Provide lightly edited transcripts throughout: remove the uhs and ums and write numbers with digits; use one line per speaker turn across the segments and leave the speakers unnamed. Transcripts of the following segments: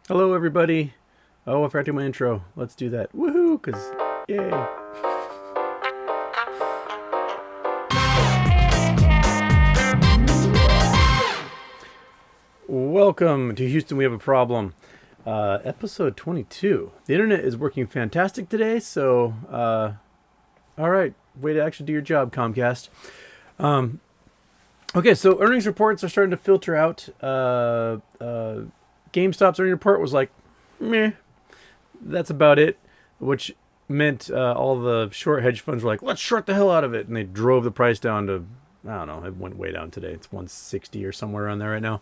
Hello, everybody. Oh, I forgot to do my intro. Let's do that. Woohoo! Because, yay. Welcome to Houston, We Have a Problem. Episode 22. The internet is working fantastic today, so, all right. Way to actually do your job, Comcast. Okay, so earnings reports are starting to filter out. GameStop's earnings report was like, meh, that's about it, which meant all the short hedge funds were like, let's short the hell out of it. And they drove the price down to, I don't know, it went way down today. It's 160 or somewhere around there right now.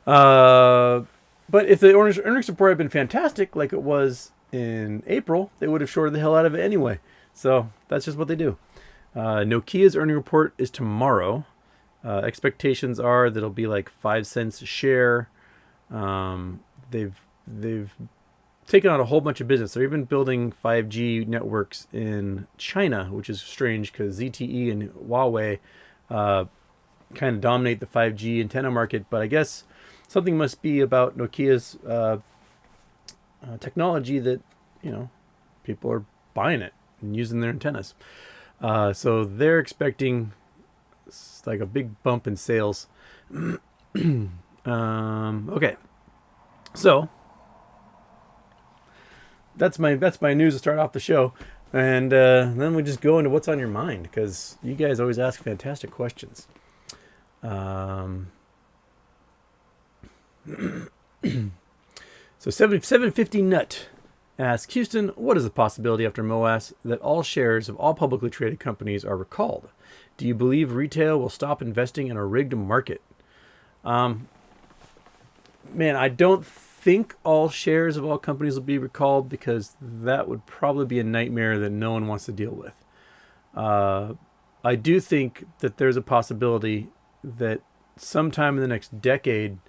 But if the earnings report had been fantastic, like it was in April, they would have shorted the hell out of it anyway. So that's just what they do. Nokia's earning report is tomorrow. Expectations are that it'll be like 5 cents a share. They've taken on a whole bunch of business. They're even building 5G networks in China, which is strange because ZTE and Huawei kind of dominate the 5G antenna market. But I guess something must be about Nokia's technology that, people are buying it and using their antennas. So they're expecting like a big bump in sales. Okay. So that's my news to start off the show, and then we just go into what's on your mind because you guys always ask fantastic questions. So 750 Nut asks, Houston, what is the possibility after MOAS that all shares of all publicly traded companies are recalled? Do you believe retail will stop investing in a rigged market? Man, I don't think all shares of all companies will be recalled because that would probably be a nightmare that no one wants to deal with. I do think that there's a possibility that sometime in the next decade,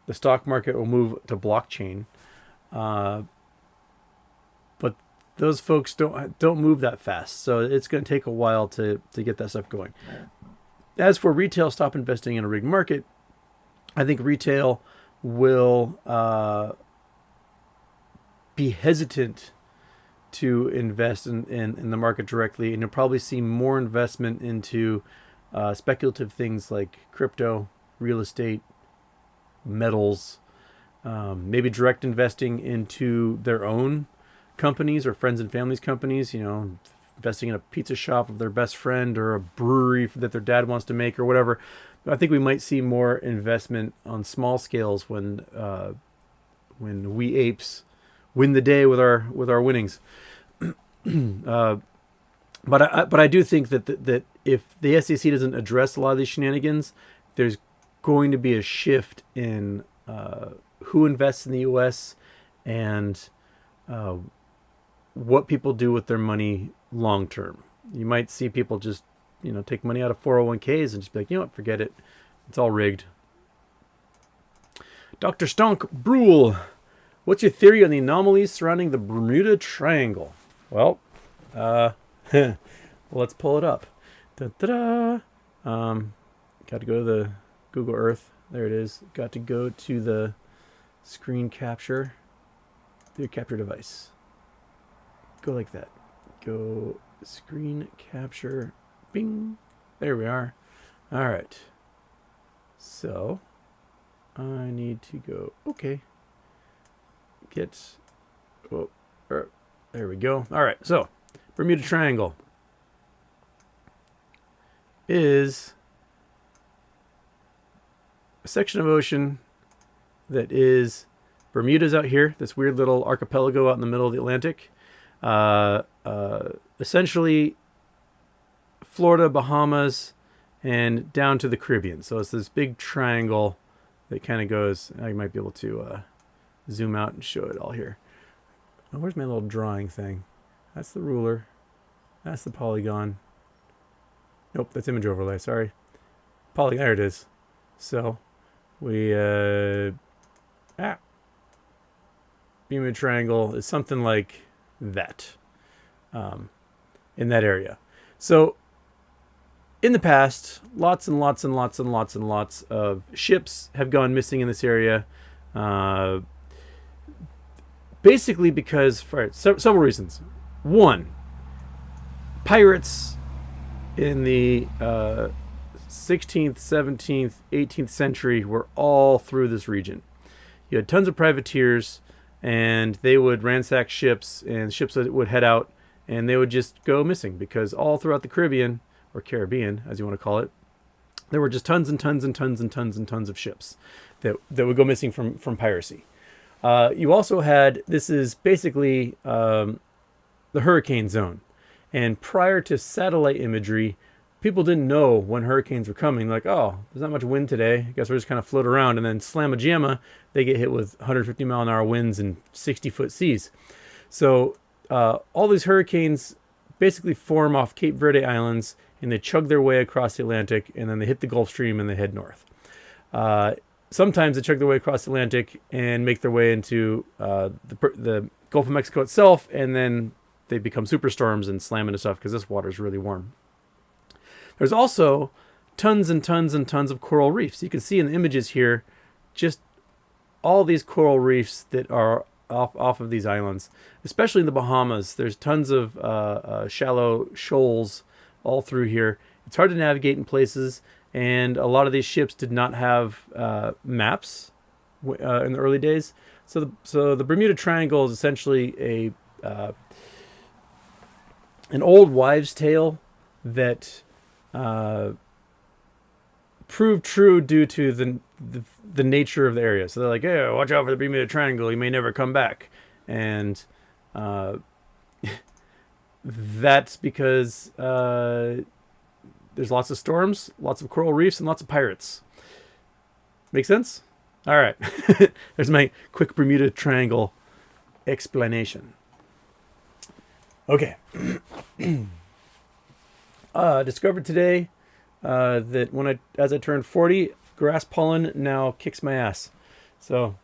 the stock market will move to blockchain. But those folks don't move that fast, so it's going to take a while to get that stuff going. As for retail stop investing in a rigged market, I think retail will be hesitant to invest in the market directly, and you'll probably see more investment into speculative things like crypto, real estate, metals, maybe direct investing into their own companies or friends and families companies, investing in a pizza shop of their best friend or a brewery that their dad wants to make or whatever. I think we might see more investment on small scales when we apes win the day with our winnings. But I do think that if the SEC doesn't address a lot of these shenanigans, there's going to be a shift in who invests in the U.S. and what people do with their money long term. You might see people just take money out of 401ks and just be like, forget it. It's all rigged. Dr. Stonk Brule, what's your theory on the anomalies surrounding the Bermuda Triangle? Well, let's pull it up. Da-da-da. Got to go to the Google Earth. There it is. Got to go to the screen capture. The capture device. Go like that. Go screen capture. Bing. There we are. All right. So I need to go. Okay. There we go. All right. So Bermuda Triangle is a section of ocean that is Bermuda's out here, this weird little archipelago out in the middle of the Atlantic. Essentially Florida, Bahamas, and down to the Caribbean. So it's this big triangle that kind of goes. I might be able to zoom out and show it all here. Oh, where's my little drawing thing? That's the ruler. That's the polygon. Nope, that's image overlay. Sorry. Polygon. There it is. So we Bermuda Triangle is something like that in that area. So in the past, lots and lots and lots and lots and lots of ships have gone missing in this area. Basically because, for several reasons. One, pirates in the 16th, 17th, 18th century were all through this region. You had tons of privateers, and they would ransack ships, and ships would head out, and they would just go missing, because all throughout the Caribbean, or Caribbean, as you want to call it, there were just tons and tons and tons and tons and tons of ships that would go missing from piracy. You also had, this is basically the hurricane zone. And prior to satellite imagery, people didn't know when hurricanes were coming. Like, oh, there's not much wind today. I guess we're just kind of float around. And then slamma jamma, they get hit with 150 mile an hour winds and 60-foot seas. So all these hurricanes basically form off Cape Verde Islands, and they chug their way across the Atlantic, and then they hit the Gulf Stream and they head north. Sometimes they chug their way across the Atlantic and make their way into the Gulf of Mexico itself, and then they become superstorms and slam into stuff because this water is really warm. There's also tons and tons and tons of coral reefs. You can see in the images here just all these coral reefs that are off of these islands, especially in the Bahamas. There's tons of shallow shoals all through here. It's hard to navigate in places, and a lot of these ships did not have maps in the early days. So the Bermuda Triangle is essentially an old wives' tale that proved true due to the nature of the area. So they're like, hey, watch out for the Bermuda Triangle. You may never come back. And that's because there's lots of storms, lots of coral reefs, and lots of pirates. Make sense? All right. There's my quick Bermuda Triangle explanation. Okay. Discovered today that as I turned 40, grass pollen now kicks my ass. So,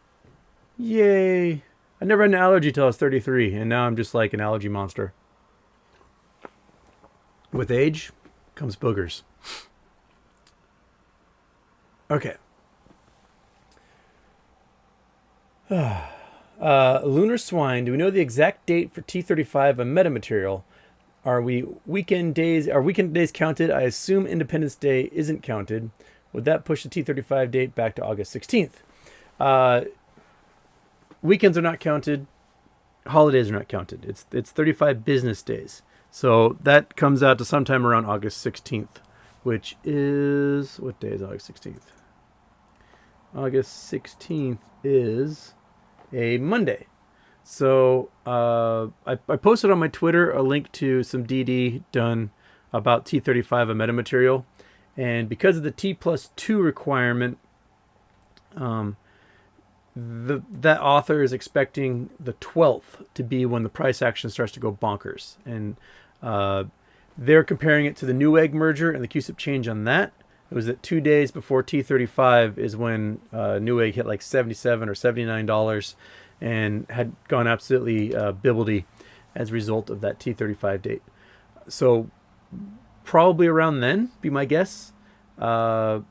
yay. I never had an allergy till I was 33, and now I'm just like an allergy monster. With age comes boogers. Okay. Lunar swine. Do we know the exact date for T35, a metamaterial? Are weekend days counted? I assume Independence Day isn't counted. Would that push the T35 date back to August 16th? Weekends are not counted. Holidays are not counted. It's 35 business days. So that comes out to sometime around August 16th, which is, what day is August 16th? August 16th is a Monday. So I posted on my Twitter a link to some DD done about T35, a metamaterial. And because of the T+2 requirement, that author is expecting the 12th to be when the price action starts to go bonkers. And they're comparing it to the Newegg merger and the CUSIP change on that. It was that 2 days before T35 is when Newegg hit like $77 or $79 and had gone absolutely bibbledy as a result of that T35 date. So probably around then, be my guess. I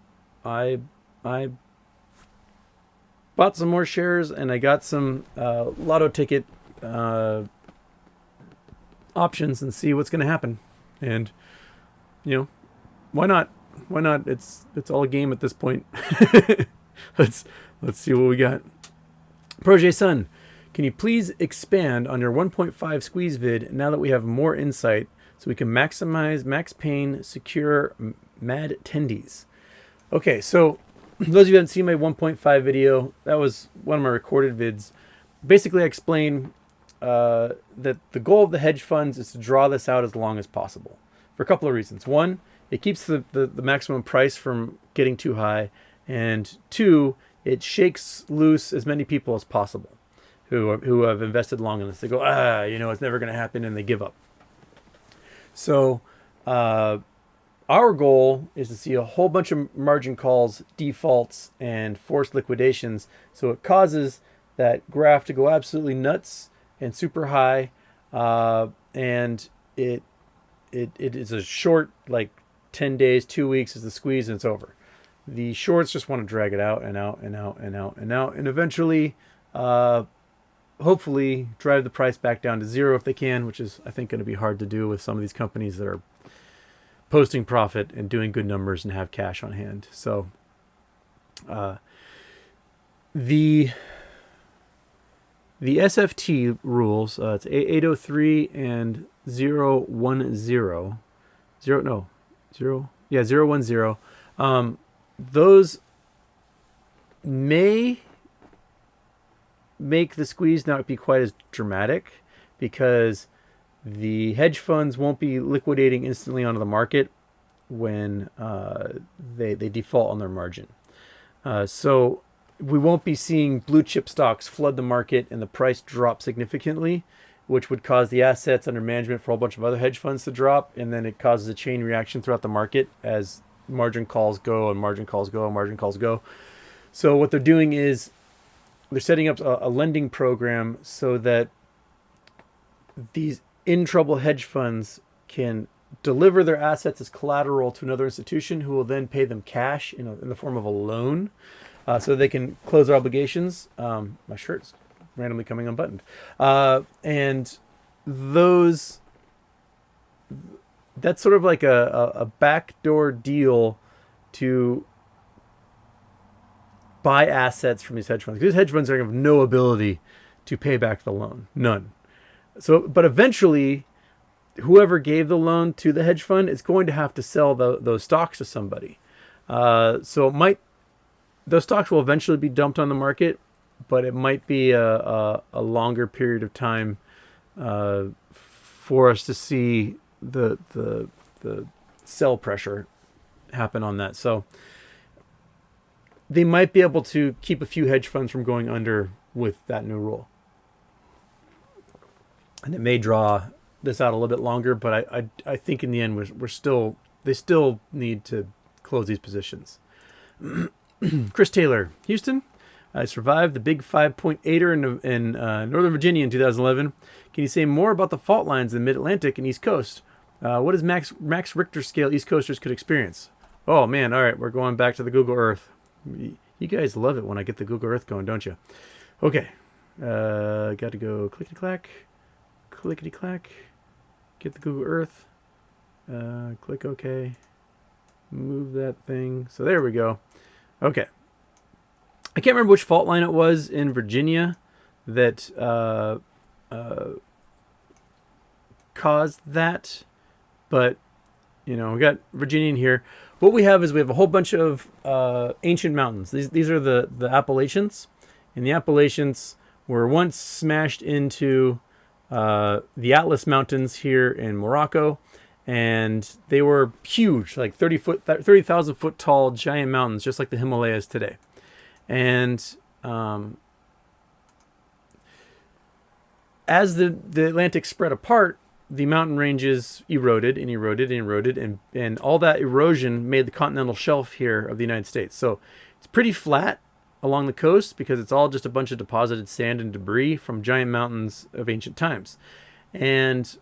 bought some more shares, and I got some lotto ticket options and see what's going to happen. And why not? Why not? It's all a game at this point. Let's see what we got. Projet Sun, can you please expand on your 1.5 squeeze vid now that we have more insight so we can maximize max pain secure mad tendies? Okay, so those of you who haven't seen my 1.5 video, that was one of my recorded vids. Basically, I explain that the goal of the hedge funds is to draw this out as long as possible for a couple of reasons. One, it keeps the maximum price from getting too high. And two, it shakes loose as many people as possible who have invested long in this. They go, it's never going to happen, and they give up. So our goal is to see a whole bunch of margin calls, defaults, and forced liquidations. So it causes that graph to go absolutely nuts and super high. And it is a short, like 10 days, 2 weeks is the squeeze, and it's over. The shorts just want to drag it out and out and out and out and out. And eventually hopefully drive the price back down to zero if they can, which is, I think, going to be hard to do with some of these companies that are posting profit and doing good numbers and have cash on hand. So the SFT rules, it's 803 and 010. 010. Those may make the squeeze not be quite as dramatic because the hedge funds won't be liquidating instantly onto the market when they default on their margin. So we won't be seeing blue chip stocks flood the market and the price drop significantly, which would cause the assets under management for a whole bunch of other hedge funds to drop, and then it causes a chain reaction throughout the market as margin calls go and margin calls go and margin calls go. So what they're doing is they're setting up a lending program so that these in trouble hedge funds can deliver their assets as collateral to another institution who will then pay them cash in the form of a loan, so they can close their obligations. My shirt's randomly coming unbuttoned. And that's sort of like a backdoor deal to buy assets from these hedge funds. These hedge funds are going to have no ability to pay back the loan. None. So, but eventually, whoever gave the loan to the hedge fund is going to have to sell those stocks to somebody. So those stocks will eventually be dumped on the market, but it might be a longer period of time for us to see the sell pressure happen on that. So they might be able to keep a few hedge funds from going under with that new rule. And it may draw this out a little bit longer, but I think in the end they still need to close these positions. Chris Taylor, Houston, I survived the big 5.8er in Northern Virginia in 2011. Can you say more about the fault lines in the Mid-Atlantic and East Coast? What is max Richter scale East Coasters could experience? Oh man, all right, we're going back to the Google Earth. You guys love it when I get the Google Earth going, don't you? Okay, got to go clickety-clack, clickety-clack, get the Google Earth, click OK, move that thing. So there we go. Okay. I can't remember which fault line it was in Virginia that caused that, but we got Virginia in here. What we have is we have a whole bunch of ancient mountains. These are the Appalachians, and the Appalachians were once smashed into the Atlas Mountains here in Morocco, and they were huge, like 30,000 foot tall giant mountains, just like the Himalayas today. And as the Atlantic spread apart, the mountain ranges eroded and eroded and eroded, and all that erosion made the continental shelf here of the United States. So it's pretty flat along the coast because it's all just a bunch of deposited sand and debris from giant mountains of ancient times. And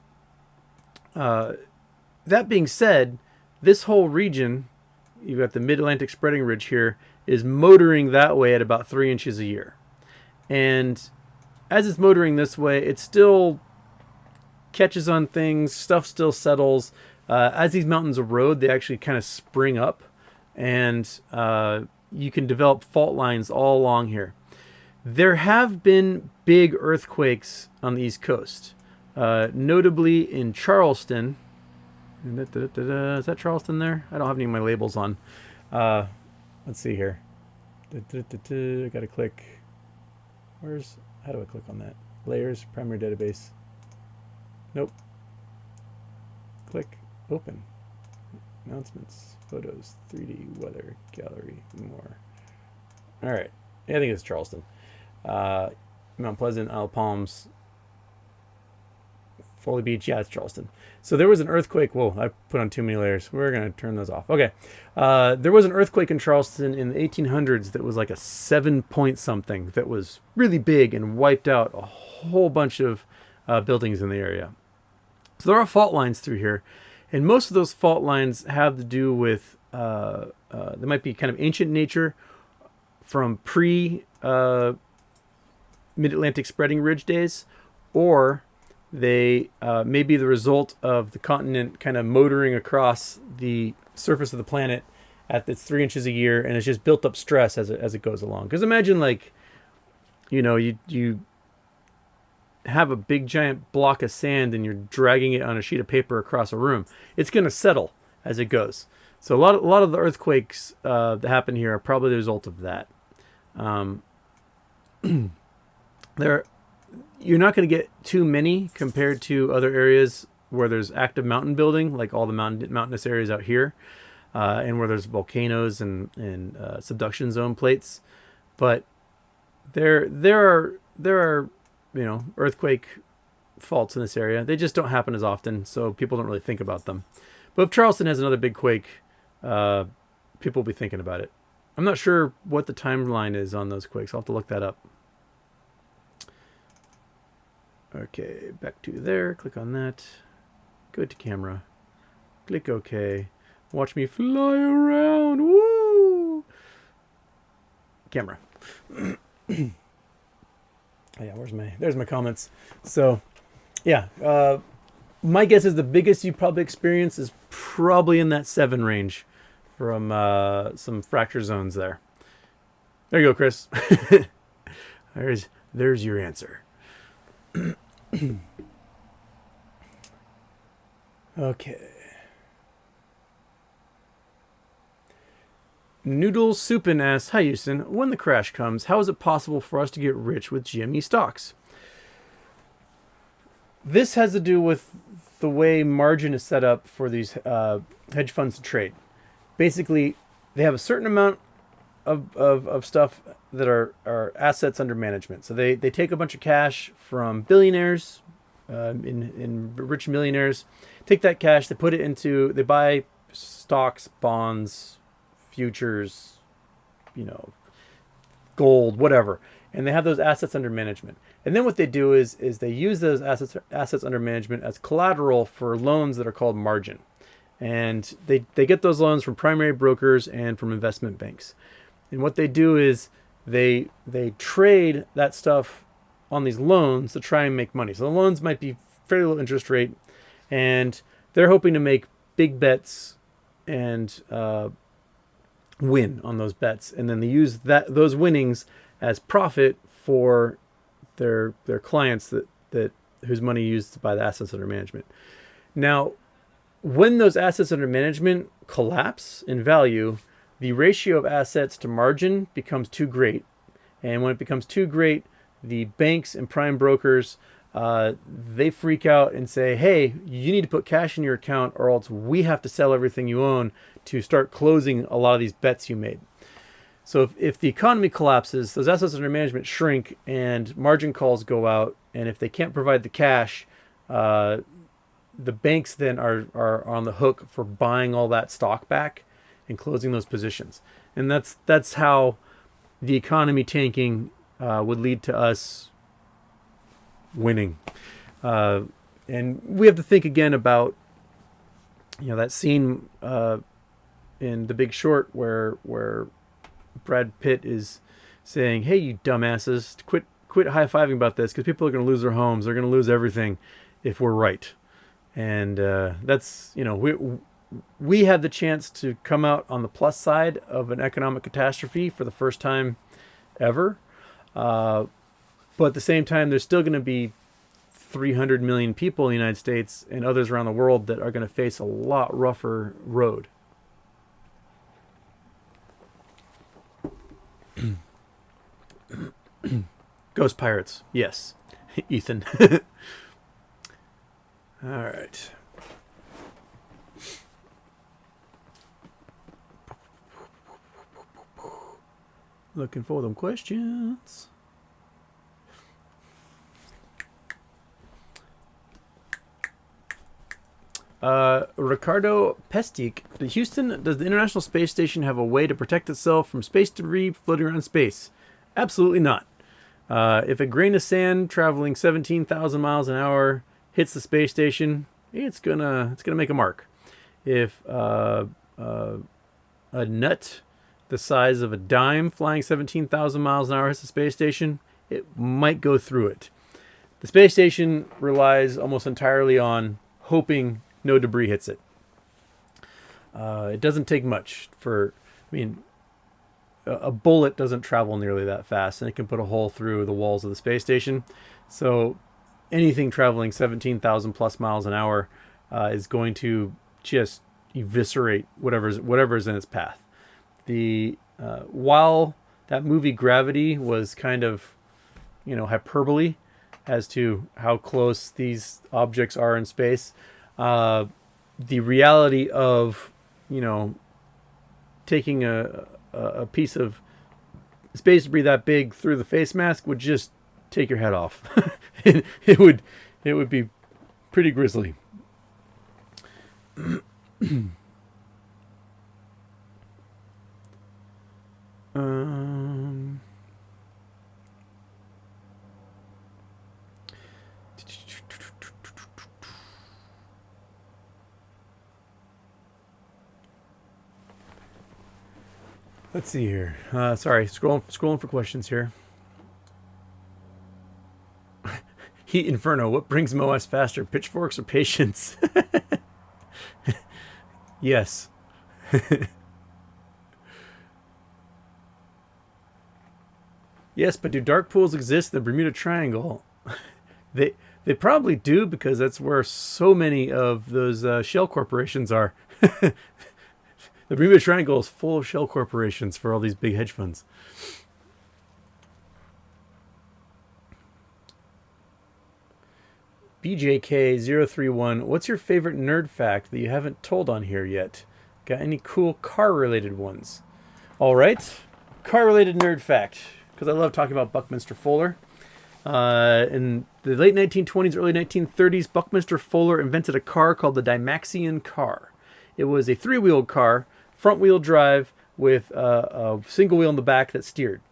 that being said, this whole region, you've got the Mid-Atlantic spreading ridge here, is motoring that way at about 3 inches a year. And as it's motoring this way, it still catches on things, stuff still settles. As these mountains erode, they actually kind of spring up, and you can develop fault lines all along here. There have been big earthquakes on the East Coast, notably in Charleston. Is that Charleston there? I don't have any of my labels on. Let's see here. I gotta click. How do I click on that? Layers, primary database. Nope. Click, open. Announcements, photos, 3D, weather, gallery, more. All right. Yeah, I think it's Charleston. Mount Pleasant, Isle Palms, Foley Beach. Yeah, it's Charleston. So there was an earthquake. Whoa, I put on too many layers. We're going to turn those off. Okay. There was an earthquake in Charleston in the 1800s that was like a 7-point something that was really big and wiped out a whole bunch of buildings in the area. So there are fault lines through here. And most of those fault lines have to do with, they might be kind of ancient nature from mid-Atlantic spreading ridge days, or they may be the result of the continent kind of motoring across the surface of the planet at its 3 inches a year, and it's just built up stress as it goes along. Because imagine, like, you have a big giant block of sand and you're dragging it on a sheet of paper across a room. It's going to settle as it goes. So a lot of the earthquakes that happen here are probably the result of that. You're not going to get too many compared to other areas where there's active mountain building, like all the mountainous areas out here, and where there's volcanoes and subduction zone plates. But there are earthquake faults in this area. They just don't happen as often, so people don't really think about them. But if Charleston has another big quake, people will be thinking about it. I'm not sure what the timeline is on those quakes. I'll have to look that up. Okay, back to there. Click on that. Go to camera. Click OK. Watch me fly around. Woo! Camera. Oh yeah, there's my comments. So, yeah, my guess is the biggest you probably experience is probably in that 7 range from some fracture zones there. There you go, Chris. There's your answer. Okay. Noodle Soupin asks, hi Houston, when the crash comes, how is it possible for us to get rich with GME stocks? This has to do with the way margin is set up for these hedge funds to trade. Basically, they have a certain amount of stuff that are assets under management. So they take a bunch of cash from billionaires, in rich millionaires, take that cash, they buy stocks, bonds, futures, gold, whatever, and they have those assets under management. And then what they do is they use those assets under management as collateral for loans that are called margin, and they get those loans from primary brokers and from investment banks. And what they do is they trade that stuff on these loans to try and make money. So the loans might be fairly low interest rate, and they're hoping to make big bets and win on those bets, and then they use those winnings as profit for their clients that whose money used to buy the assets under management. Now, when those assets under management collapse in value, the ratio of assets to margin becomes too great, and when it becomes too great, the banks and prime brokers they freak out and say, hey, you need to put cash in your account or else we have to sell everything you own to start closing a lot of these bets you made. So if the economy collapses, those assets under management shrink and margin calls go out, and if they can't provide the cash, the banks then are on the hook for buying all that stock back and closing those positions. And that's how the economy tanking would lead to us winning. And we have to think again about that scene in The Big Short where Brad Pitt is saying, hey, you dumbasses, quit high-fiving about this because people are going to lose their homes. They're going to lose everything if we're right. And that's, we have the chance to come out on the plus side of an economic catastrophe for the first time ever. But at the same time, there's still going to be 300 million people in the United States and others around the world that are going to face a lot rougher road. Ghost Pirates. Yes. Ethan. All right. Looking for them questions. Ricardo Pestic, Houston, does the International Space Station have a way to protect itself from space debris floating around space? Absolutely not. If a grain of sand traveling 17,000 miles an hour hits the space station, it's gonna make a mark. If a nut the size of a dime flying 17,000 miles an hour hits the space station, it might go through it. The space station relies almost entirely on hoping no debris hits it. It doesn't take much a bullet doesn't travel nearly that fast, and it can put a hole through the walls of the space station. So anything traveling 17,000 plus miles an hour is going to just eviscerate whatever's in its path. While that movie Gravity was kind of, hyperbole as to how close these objects are in space, the reality of, taking a piece of space debris that big through the face mask would just take your head off. it would be pretty grisly. Let's see here. Sorry, scrolling for questions here. Heat Inferno. What brings MOS faster, pitchforks or patience? Yes. Yes, but do dark pools exist in the Bermuda Triangle? They probably do, because that's where so many of those shell corporations are. The Bermuda Triangle is full of shell corporations for all these big hedge funds. BJK031, what's your favorite nerd fact that you haven't told on here yet? Got any cool car-related ones? All right, car-related nerd fact, because I love talking about Buckminster Fuller. In the late 1920s, early 1930s, Buckminster Fuller invented a car called the Dymaxion car. It was a three-wheeled car, front-wheel drive, with a single wheel in the back that steered.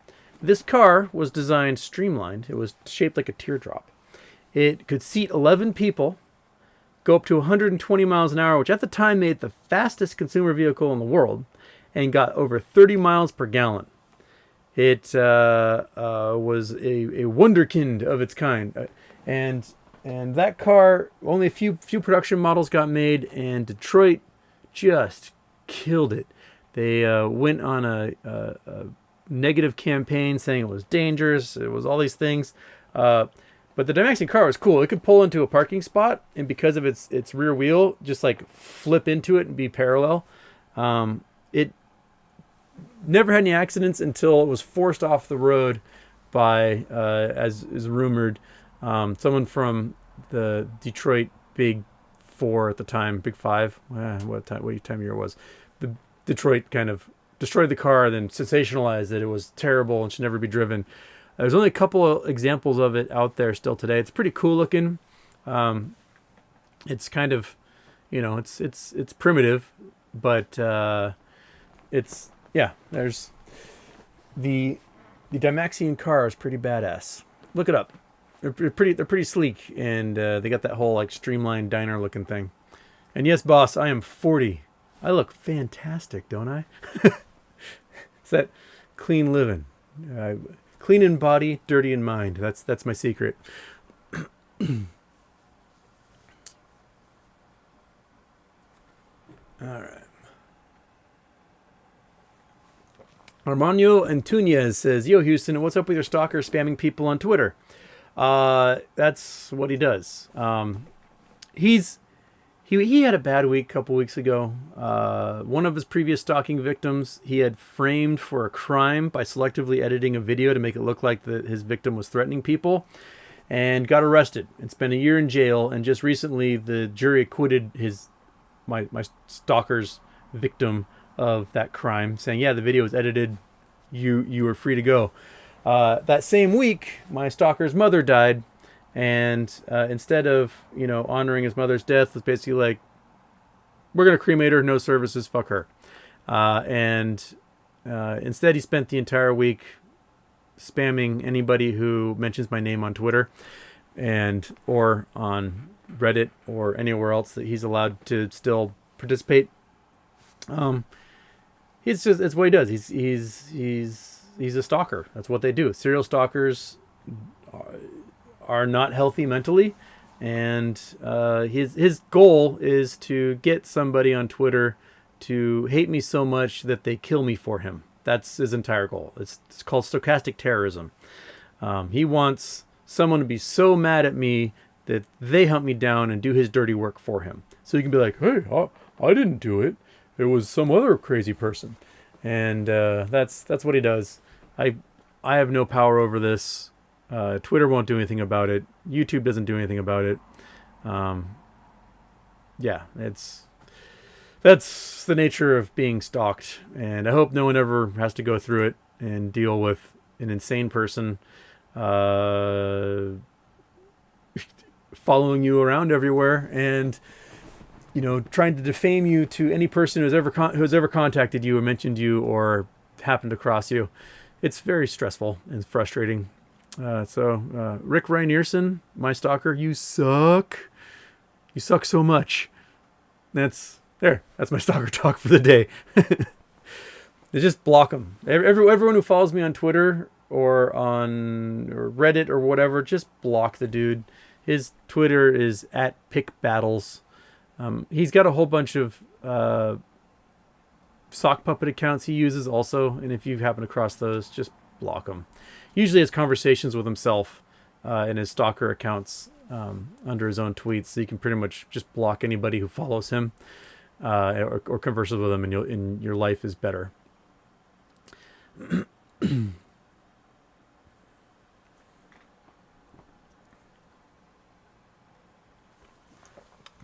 This car was designed streamlined. It was shaped like a teardrop. It could seat 11 people, go up to 120 miles an hour, which at the time made it the fastest consumer vehicle in the world, and got over 30 miles per gallon. It was a wonderkind of its kind. And that car, only a few production models got made, and Detroit just killed it. They went on a negative campaign saying it was dangerous. It was all these things. But the Dymaxion car was cool. It could pull into a parking spot, and because of its rear wheel, just like flip into it and be parallel. It never had any accidents until it was forced off the road by, as is rumored, someone from the Detroit Big Four at the time, Big Five. What time of year it was? The Detroit kind of destroyed the car, then sensationalized that it was terrible and should never be driven. There's only a couple of examples of it out there still today. It's pretty cool looking. It's kind of, it's primitive, but there's the Dymaxion car is pretty badass. Look it up. They're pretty sleek, and they got that whole like streamlined diner looking thing. And yes, boss, I am 40. I look fantastic, don't I? It's that clean living. Clean in body, dirty in mind. That's my secret. All right. Armando Antunes says, "Yo, Houston, what's up with your stalker spamming people on Twitter?" That's what he does. He had a bad week a couple weeks ago. One of his previous stalking victims he had framed for a crime by selectively editing a video to make it look like his victim was threatening people, and got arrested and spent a year in jail. And just recently, the jury acquitted my stalker's victim of that crime, saying, "Yeah, the video was edited. You were free to go." That same week, my stalker's mother died. And instead of, honoring his mother's death, was basically like, we're going to cremate her, no services, fuck her. Instead, he spent the entire week spamming anybody who mentions my name on Twitter or on Reddit or anywhere else that he's allowed to still participate. It's what he does. He's a stalker. That's what they do. Serial stalkers are not healthy mentally, and his goal is to get somebody on Twitter to hate me so much that they kill me for him. That's his entire goal. It's called stochastic terrorism. He wants someone to be so mad at me that they hunt me down and do his dirty work for him. So he can be like, hey, I didn't do it. It was some other crazy person. And that's what he does. I have no power over this. Twitter won't do anything about it. YouTube doesn't do anything about it. Yeah, that's the nature of being stalked. And I hope no one ever has to go through it and deal with an insane person following you around everywhere and trying to defame you to any person who's ever contacted you or mentioned you or happened to cross you. It's very stressful and frustrating. So Rick Reinerson, my stalker, you suck. You suck so much. That's my stalker talk for the day. Just block them. Everyone who follows me on Twitter or Reddit or whatever, just block the dude. His Twitter is @pickbattles. He's got a whole bunch of sock puppet accounts he uses also, and if you happen across those, just block them. Usually has conversations with himself in his stalker accounts under his own tweets, so you can pretty much just block anybody who follows him or converses with him, and your life is better.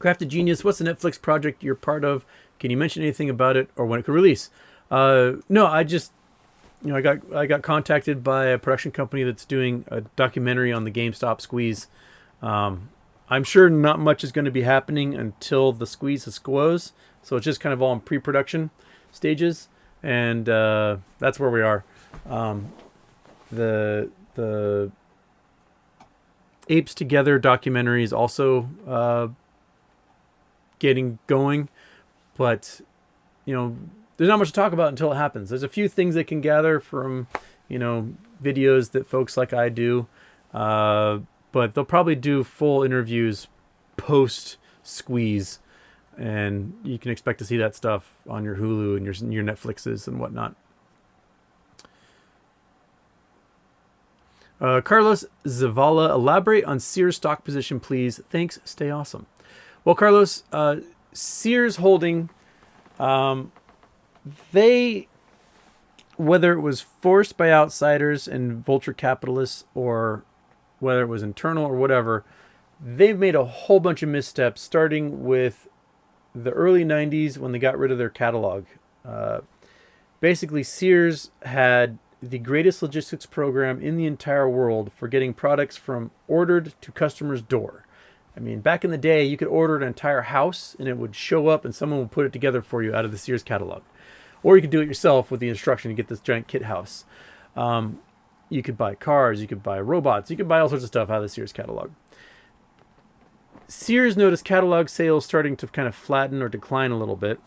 Crafted Genius, what's the Netflix project you're part of? Can you mention anything about it or when it could release? No, I just, I got contacted by a production company that's doing a documentary on the GameStop squeeze. I'm sure not much is going to be happening until the squeeze is squoze, so it's just kind of all in pre-production stages, and that's where we are. The Apes Together documentary is also getting going, but there's not much to talk about until it happens. There's a few things they can gather from videos that folks like I do, but they'll probably do full interviews post squeeze, and you can expect to see that stuff on your Hulu and your Netflixes and whatnot. Carlos Zavala, elaborate on Sears stock position, please. Thanks. Stay awesome. Well, Carlos, Sears Holding, they, whether it was forced by outsiders and vulture capitalists or whether it was internal or whatever, they've made a whole bunch of missteps, starting with the early 90s when they got rid of their catalog. Basically, Sears had the greatest logistics program in the entire world for getting products from ordered to customer's door. I mean, back in the day, you could order an entire house and it would show up and someone would put it together for you out of the Sears catalog. Or you could do it yourself with the instruction to get this giant kit house. You could buy cars, you could buy robots, you could buy all sorts of stuff out of the Sears catalog. Sears noticed catalog sales starting to kind of flatten or decline a little bit.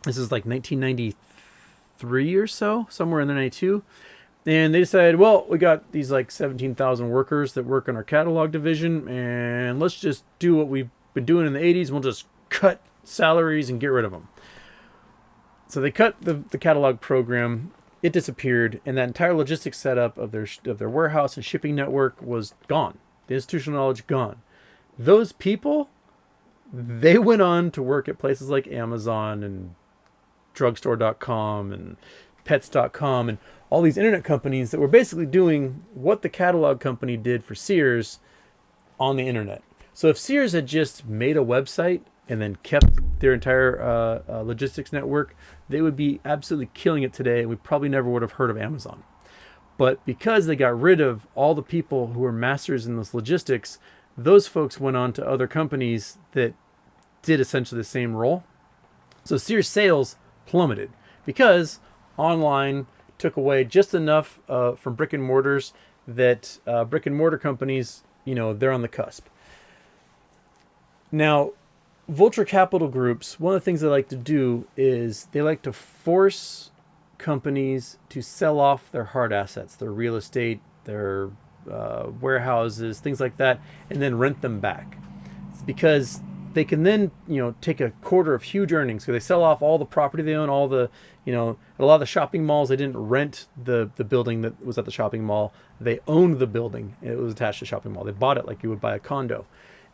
This is like 1993 or so, somewhere in the 92. And they decided, well, we got these like 17,000 workers that work in our catalog division, and let's just do what we've been doing in the 80s. We'll just cut salaries and get rid of them. So they cut the catalog program. It disappeared, and that entire logistics setup of their warehouse and shipping network was gone. The institutional knowledge gone. Those people, they went on to work at places like Amazon and drugstore.com and pets.com and all these internet companies that were basically doing what the catalog company did for Sears on the internet. So if Sears had just made a website and then kept their entire logistics network, they would be absolutely killing it today, and we probably never would have heard of Amazon. But because they got rid of all the people who were masters in this logistics, those folks went on to other companies that did essentially the same role. So Sears sales plummeted because online took away just enough from brick and mortars that brick and mortar companies, they're on the cusp. Now, vulture capital groups, one of the things they like to do is they like to force companies to sell off their hard assets, their real estate, their warehouses, things like that, and then rent them back. It's because they can then, take a quarter of huge earnings because they sell off all the property they own, all the, a lot of the shopping malls, they didn't rent the building that was at the shopping mall. They owned the building. It was attached to the shopping mall. They bought it like you would buy a condo.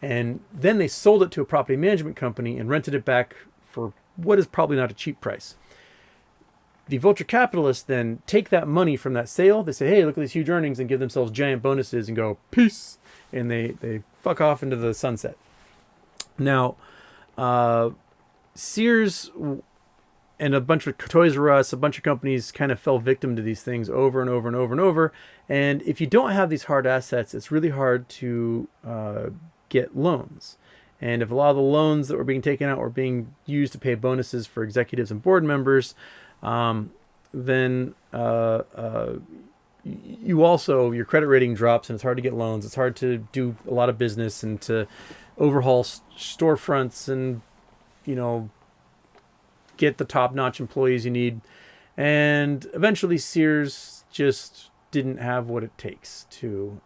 And then they sold it to a property management company and rented it back for what is probably not a cheap price. The vulture capitalists then take that money from that sale. They say, hey, look at these huge earnings, and give themselves giant bonuses and go, peace. And they fuck off into the sunset. Now, Sears and a bunch of Toys R Us, a bunch of companies kind of fell victim to these things over and over and over and over. And if you don't have these hard assets, it's really hard to get loans. And if a lot of the loans that were being taken out were being used to pay bonuses for executives and board members, then you also, your credit rating drops and it's hard to get loans. It's hard to do a lot of business and to overhaul storefronts and, get the top-notch employees you need. And eventually Sears just didn't have what it takes to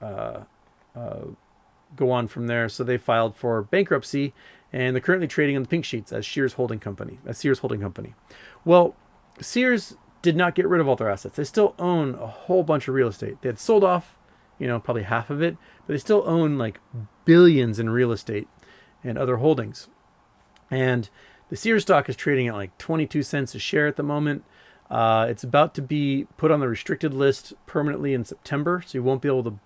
go on from there. So they filed for bankruptcy, and they're currently trading on the pink sheets as Sears Holding Company. Well, Sears did not get rid of all their assets. They still own a whole bunch of real estate. They had sold off, probably half of it, but they still own like billions in real estate and other holdings. And the Sears stock is trading at like 22 cents a share at the moment. It's about to be put on the restricted list permanently in September, so you won't be able to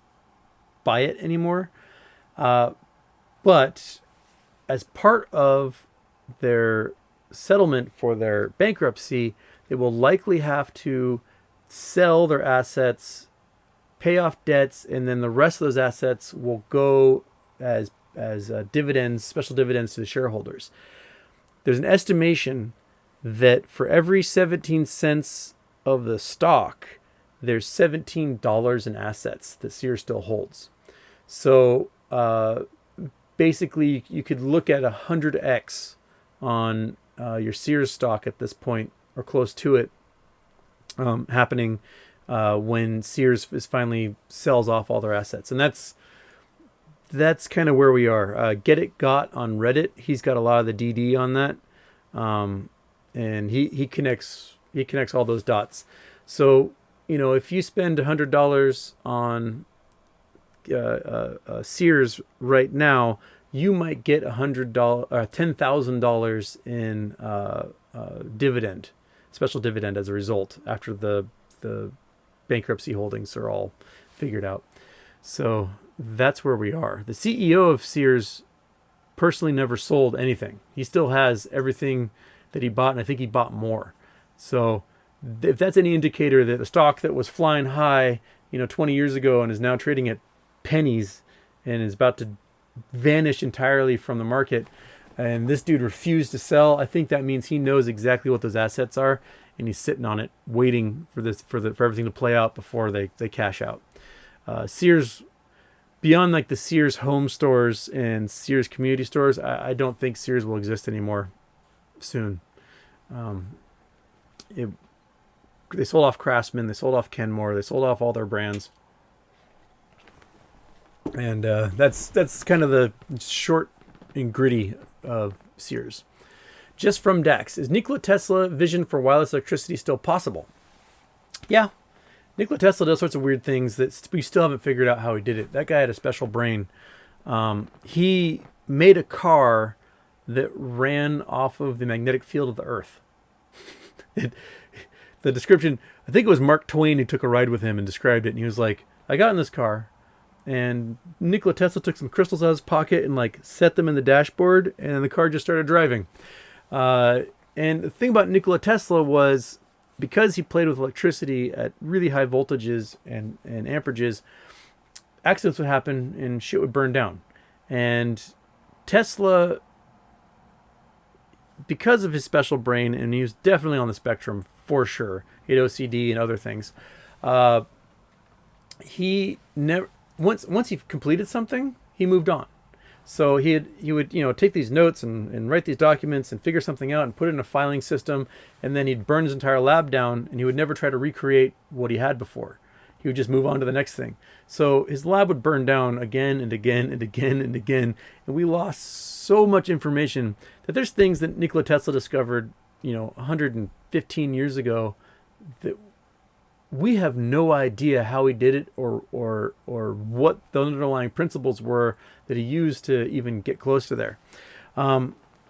buy it anymore. But as part of their settlement for their bankruptcy, they will likely have to sell their assets, pay off debts, and then the rest of those assets will go as dividends, special dividends to the shareholders. There's an estimation that for every 17 cents of the stock, there's $17 in assets that Sears still holds. So basically, you could look at 100x on your Sears stock at this point, or close to it, happening when Sears finally sells off all their assets. And that's kind of where we are. Get It Got on Reddit, he's got a lot of the DD on that, and he connects all those dots. So if you spend $100 on Sears right now, you might get $10,000 in dividend, special dividend as a result after the bankruptcy holdings are all figured out. So that's where we are. The CEO of Sears personally never sold anything. He still has everything that he bought, and I think he bought more. So if that's any indicator that a stock that was flying high, 20 years ago and is now trading at pennies and is about to vanish entirely from the market, and this dude refused to sell, I think that means he knows exactly what those assets are, and he's sitting on it waiting for everything to play out before they cash out. Sears, beyond like the Sears home stores and Sears community stores, I don't think Sears will exist anymore soon. They sold off Craftsman, they sold off Kenmore, they sold off all their brands. And that's kind of the short and gritty of Sears. Just from Dax, is Nikola Tesla vision for wireless electricity still possible? Yeah. Nikola Tesla does sorts of weird things that we still haven't figured out how he did it. That guy had a special brain. He made a car that ran off of the magnetic field of the Earth. The description, I think it was Mark Twain who took a ride with him and described it. And he was like, I got in this car, and Nikola Tesla took some crystals out of his pocket and like set them in the dashboard, and the car just started driving. And the thing about Nikola Tesla was, because he played with electricity at really high voltages and amperages, accidents would happen and shit would burn down. And Tesla, because of his special brain, and he was definitely on the spectrum for sure, he had OCD and other things, he never, once he completed something, he moved on. So he would take these notes and write these documents and figure something out and put it in a filing system, and then he'd burn his entire lab down, and he would never try to recreate what he had before. he would just move on to the next thing. So his lab would burn down again and again and again and again, and we lost so much information that there's things that Nikola Tesla discovered, 115 years ago, that we have no idea how he did it or what the underlying principles were that he used to even get close to there.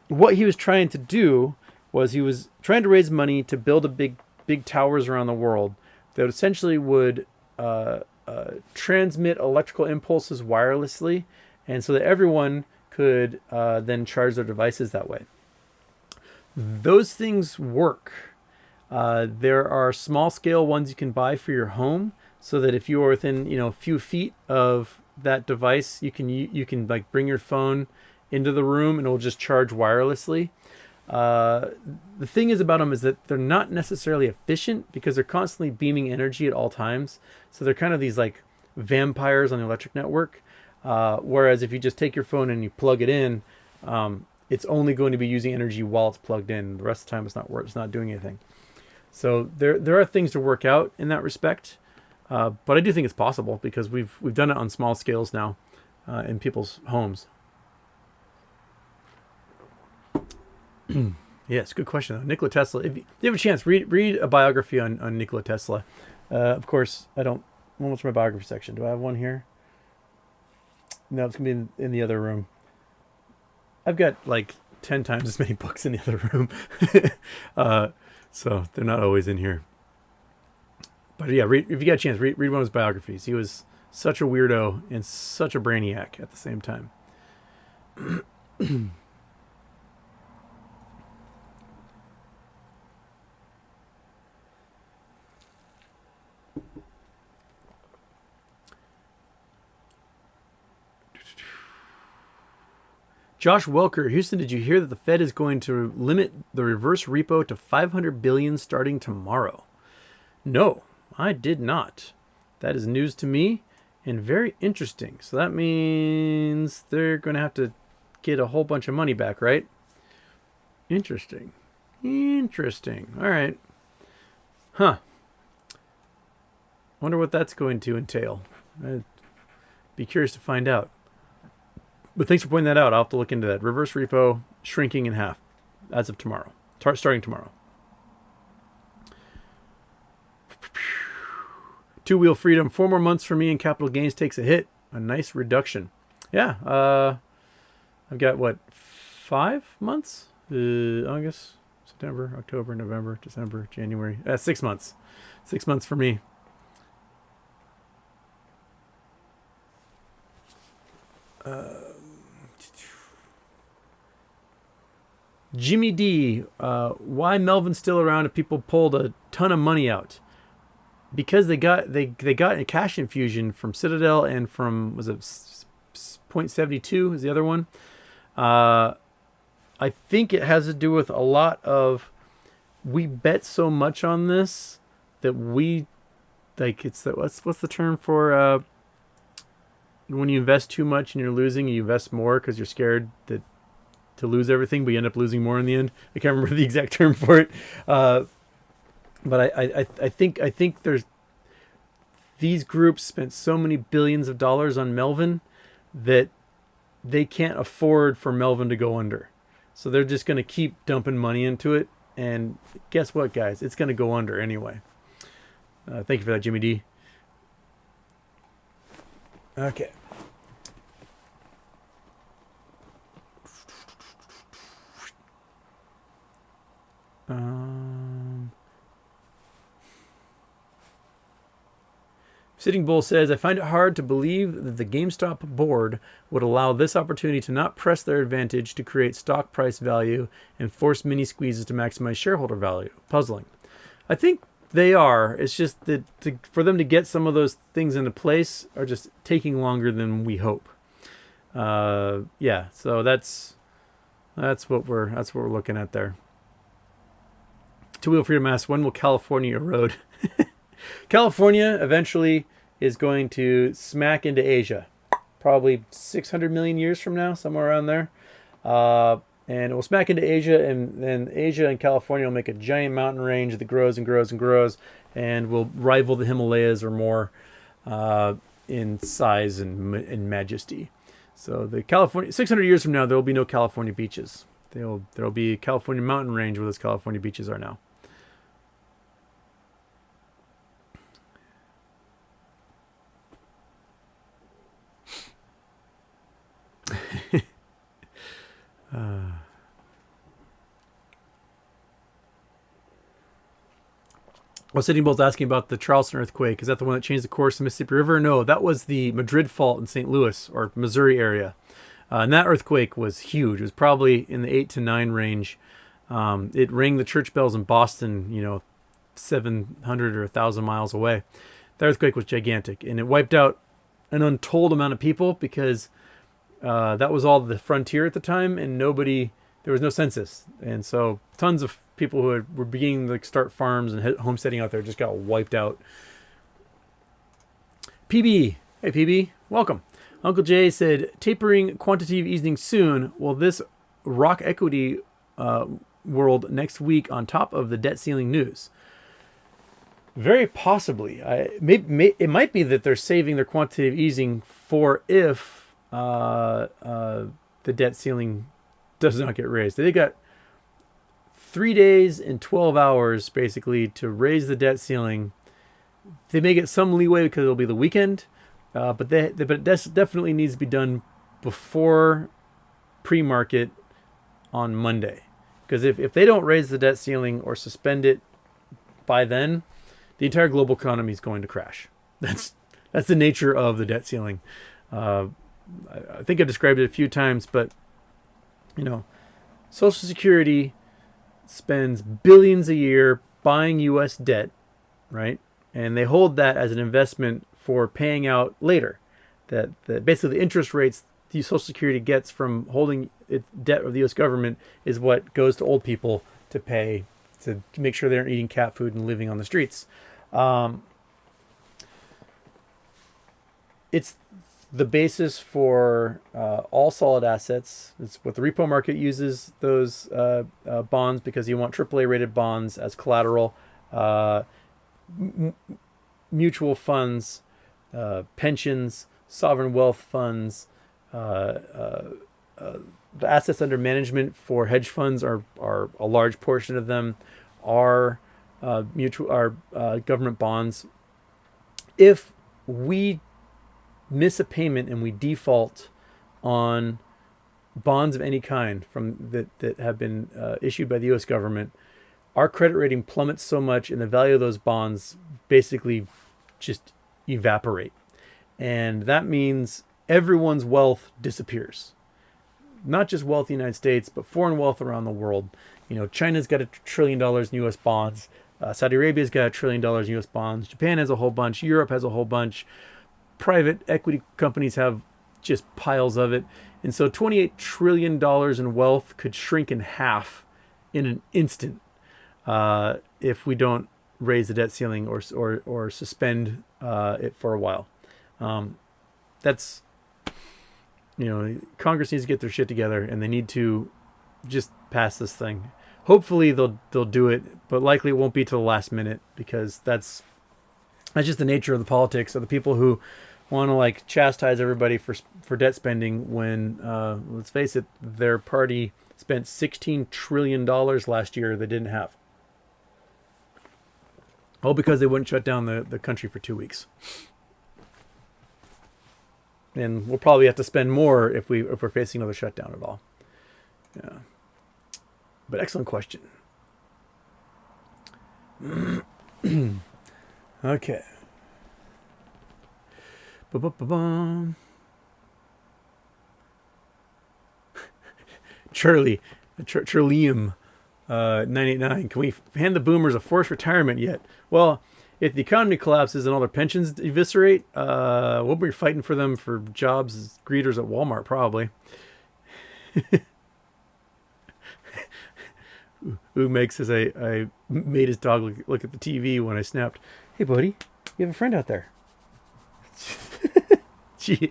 What he was trying to do was he was trying to raise money to build a big towers around the world that essentially would transmit electrical impulses wirelessly, and so that everyone could then charge their devices that way. Those things work. There are small scale ones you can buy for your home, so that if you are within a few feet of that device, you can like bring your phone into the room and it will just charge wirelessly. The thing is about them is that they're not necessarily efficient because they're constantly beaming energy at all times. So they're kind of these like vampires on the electric network. Whereas if you just take your phone and you plug it in, it's only going to be using energy while it's plugged in. The rest of the time it's not doing anything. So there are things to work out in that respect. But I do think it's possible because we've done it on small scales now in people's homes. Yes, good question. Nikola Tesla. If you have a chance, read a biography on Nikola Tesla. Of course, I don't. What's my biography section? Do I have one here? No, it's gonna be in the other room. I've got like 10 times as many books in the other room, so they're not always in here. But yeah, if you got a chance, read one of his biographies. He was such a weirdo and such a brainiac at the same time. Josh Welker, Houston, did you hear that the Fed is going to limit the reverse repo to $500 billion starting tomorrow? No, I did not. That is news to me and very interesting. So that means they're going to have to get a whole bunch of money back, right? Interesting. All right. Huh. Wonder what that's going to entail. I'd be curious to find out. But thanks for pointing that out. I'll have to look into that. Reverse repo shrinking in half as of tomorrow. Starting tomorrow. Two-wheel freedom. 4 more months for me and capital gains takes a hit. A nice reduction. Yeah. I've got, 5 months? August, September, October, November, December, January. 6 months. 6 months for me. Jimmy D, why Melvin's still around if people pulled a ton of money out? Because they got a cash infusion from Citadel and from, was it 0.72 is the other one? I think it has to do with a lot of, we bet so much on this that we, like, it's the, what's the term for when you invest too much and you're losing, you invest more because you're scared that to lose everything, but you end up losing more in the end. I can't remember the exact term for it. But I think there's, these groups spent so many billions of dollars on Melvin that they can't afford for Melvin to go under. So they're just going to keep dumping money into it. And guess what, guys? It's going to go under anyway. Thank you for that, Jimmy D. Okay. Sitting Bull says, I find it hard to believe that the GameStop board would allow this opportunity to not press their advantage to create stock price value and force mini squeezes to maximize shareholder value. Puzzling. I think they are. It's just that for them to get some of those things into place are just taking longer than we hope. Yeah, so that's what we're looking at there. Two Wheel Freedom asks, when will California erode? California eventually is going to smack into Asia. Probably 600 million years from now, somewhere around there. And it will smack into Asia, and then Asia and California will make a giant mountain range that grows and grows and grows. and will rival the Himalayas or more in size and majesty. So the California, 600 years from now, there will be no California beaches. There'll be a California mountain range where those California beaches are now. Well, Sitting Bull's asking about the Charleston earthquake. Is that the one that changed the course of the Mississippi River? No, that was the Madrid fault in St. Louis or Missouri area. And that earthquake was huge. It was probably in the 8 to 9 range. It rang the church bells in Boston, 700 or 1,000 miles away. The earthquake was gigantic, and it wiped out an untold amount of people because that was all the frontier at the time, and there was no census. And so tons of people who were beginning to start farms and homesteading out there just got wiped out. PB. Hey, PB. Welcome. Uncle Jay said, tapering quantitative easing soon. Will this rock equity world next week on top of the debt ceiling news? Very possibly. It might be that they're saving their quantitative easing for if the debt ceiling does not get raised. They got 3 days and 12 hours basically to raise the debt ceiling. They may get some leeway because it'll be the weekend, but it definitely needs to be done before pre-market on Monday. Because if they don't raise the debt ceiling or suspend it by then, the entire global economy is going to crash. That's the nature of the debt ceiling. I think I described it a few times, but Social Security spends billions a year buying U.S. debt, right? And they hold that as an investment for paying out later. That basically the interest rates the Social Security gets from holding its debt of the U.S. government is what goes to old people to pay to make sure they aren't eating cat food and living on the streets. It's the basis for all solid assets. It's what the repo market uses those bonds because you want AAA rated bonds as collateral. Mutual funds, pensions, sovereign wealth funds, the assets under management for hedge funds are a large portion of them are government bonds. If we miss a payment and we default on bonds of any kind that have been issued by the U.S. government, our credit rating plummets so much and the value of those bonds basically just evaporate. And that means everyone's wealth disappears. Not just wealth in the United States, but foreign wealth around the world. China's got $1 trillion in U.S. bonds. Saudi Arabia's got $1 trillion in U.S. bonds. Japan has a whole bunch. Europe has a whole bunch. Private equity companies have just piles of it. And so $28 trillion in wealth could shrink in half in an instant if we don't raise the debt ceiling or suspend it for a while. That's, Congress needs to get their shit together and they need to just pass this thing. Hopefully they'll do it, but likely it won't be till the last minute because that's just the nature of the politics of the people who want to chastise everybody for debt spending when, let's face it, their party spent $16 trillion last year they didn't have. All because they wouldn't shut down the country for 2 weeks. And we'll probably have to spend more if we're facing another shutdown at all. Yeah. But excellent question. Okay. Ba-ba-ba-bum. Charlium 989. Can we hand the boomers a forced retirement yet? Well, if the economy collapses and all their pensions eviscerate, we'll be fighting for them for jobs as greeters at Walmart, probably. Meg says I made his dog look at the TV when I snapped. Hey, buddy, you have a friend out there. She's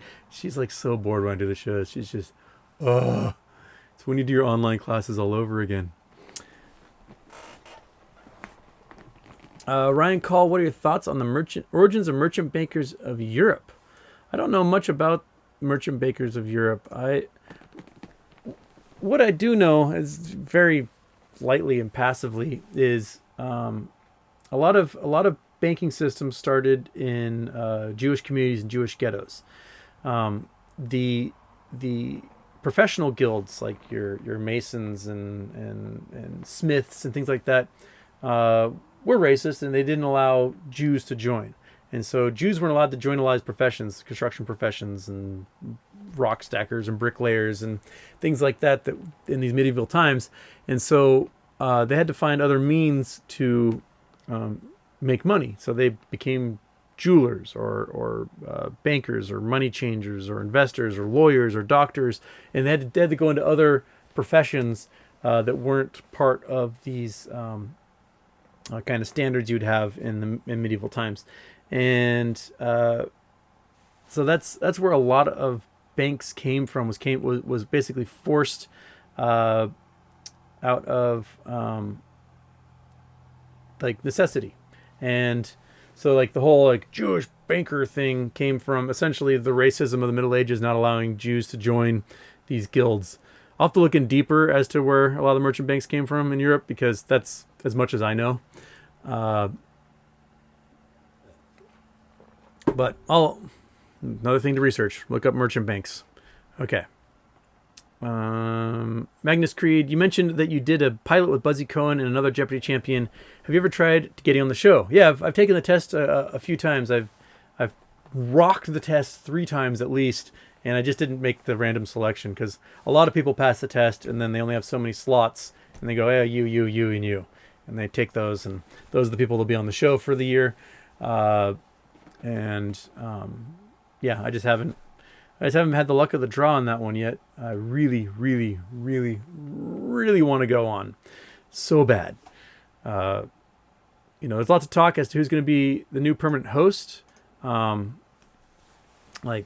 so bored when I do the shows. She's just, it's when you do your online classes all over again. Ryan Call, what are your thoughts on the origins of merchant bankers of Europe? I don't know much about merchant bankers of Europe. What I do know is very lightly and passively is a lot of banking systems started in Jewish communities and Jewish ghettos. The the professional guilds like your masons and smiths and things like that were racist, and they didn't allow Jews to join. And so Jews weren't allowed to join a lot of professions, construction professions, and rock stackers and bricklayers and things like that. That in these medieval times, and so they had to find other means to make money. So they became jewelers or bankers or money changers or investors or lawyers or doctors, and they had to go into other professions that weren't part of these kind of standards you'd have in medieval times. And so that's where a lot of banks came from. Was basically forced out of like necessity. And so like the whole like Jewish banker thing came from essentially the racism of the Middle Ages, not allowing Jews to join these guilds. I'll have to look in deeper as to where a lot of the merchant banks came from in Europe, because that's as much as I know. But another thing to research, look up merchant banks. Okay. Magnus Creed, you mentioned that you did a pilot with Buzzy Cohen and another Jeopardy champion. Have you ever tried getting on the show? Yeah, I've taken the test a few times. I've rocked the test 3 times at least, and I just didn't make the random selection because a lot of people pass the test and then they only have so many slots, and they go, yeah, you, and you. And they take those, and those are the people that'll be on the show for the year. Yeah, I just haven't had the luck of the draw on that one yet. I really, really, really, really want to go on so bad. There's lots of talk as to who's going to be the new permanent host. A lot of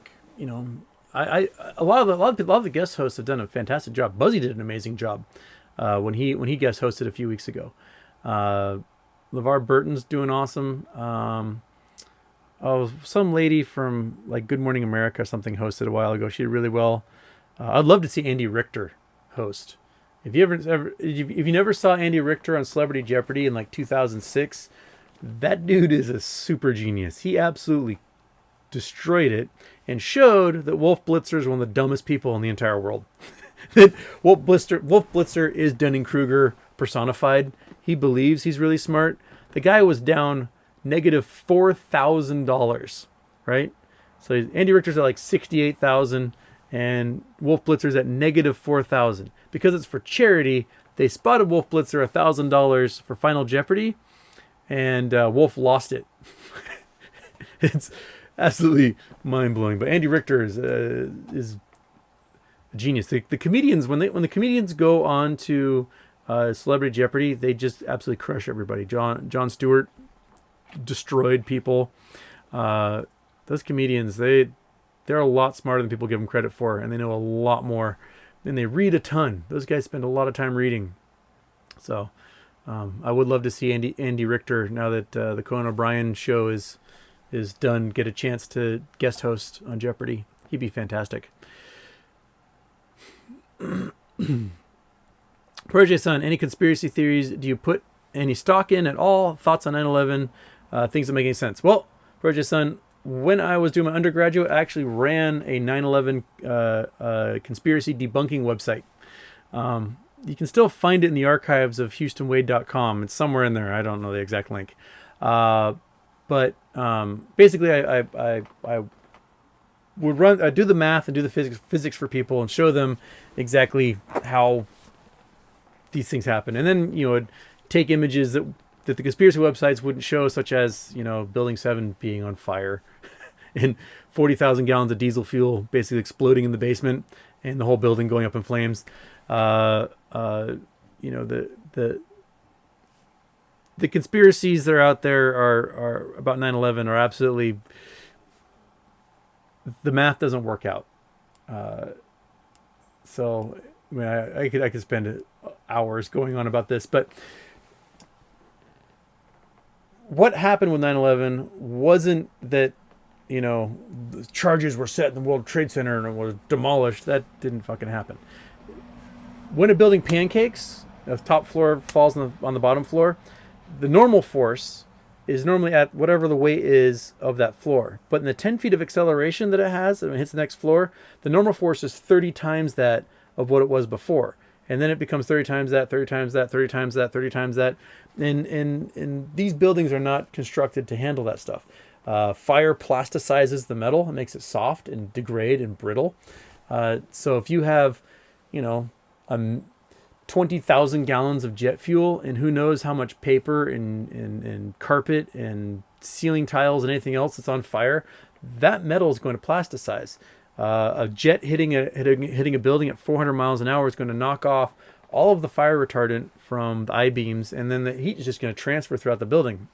the guest hosts have done a fantastic job. Buzzy did an amazing job when he guest hosted a few weeks ago. LeVar Burton's doing awesome. Some lady from like Good Morning America or something hosted a while ago. She did really well. I'd love to see Andy Richter host. If you never saw Andy Richter on Celebrity Jeopardy in like 2006, that dude is a super genius. He absolutely destroyed it and showed that Wolf Blitzer is one of the dumbest people in the entire world. That Wolf Blitzer is Dunning-Kruger personified. He believes he's really smart. The guy was down negative $4,000, right? So Andy Richter's at like 68,000, and Wolf Blitzer's at negative 4,000. Because it's for charity, they spotted Wolf Blitzer $1,000 for Final Jeopardy, and Wolf lost it. It's absolutely mind blowing. But Andy Richter is a genius. The comedians, when the comedians go on to Celebrity Jeopardy, they just absolutely crush everybody. Jon Stewart destroyed people. Those comedians, they're a lot smarter than people give them credit for, and they know a lot more, and they read a ton. Those guys spend a lot of time reading. So I would love to see Andy Richter, now that the Conan O'Brien show is done, get a chance to guest host on Jeopardy. He'd be fantastic. Protege Son, any conspiracy theories do you put any stock in at all? Thoughts on 9/11? Things that make any sense? Well, Protege Son, when I was doing my undergraduate, I actually ran a 9/11 conspiracy debunking website. You can still find it in the archives of houstonwade.com. It's somewhere in there. I don't know the exact link. But basically, I would do the math and do the physics for people and show them exactly how these things happen. And then, I'd take images that the conspiracy websites wouldn't show, such as, Building 7 being on fire and 40,000 gallons of diesel fuel basically exploding in the basement and the whole building going up in flames. The conspiracies that are out there are about 9/11 are absolutely, the math doesn't work out. So I mean, I could spend hours going on about this, but what happened with 9/11 wasn't that, the charges were set in the World Trade Center and it was demolished. That didn't fucking happen. When a building pancakes, the top floor falls on the bottom floor, the normal force is normally at whatever the weight is of that floor. But in the 10 feet of acceleration that it has, when it hits the next floor, the normal force is 30 times that of what it was before. And then it becomes 30 times that, 30 times that, 30 times that, 30 times that. And these buildings are not constructed to handle that stuff. Fire plasticizes the metal. It makes it soft and degrade and brittle. So if you have, 20,000 gallons of jet fuel and who knows how much paper and carpet and ceiling tiles and anything else that's on fire, that metal is going to plasticize. A jet hitting a building at 400 miles an hour is going to knock off all of the fire retardant from the I-beams, and then the heat is just going to transfer throughout the building.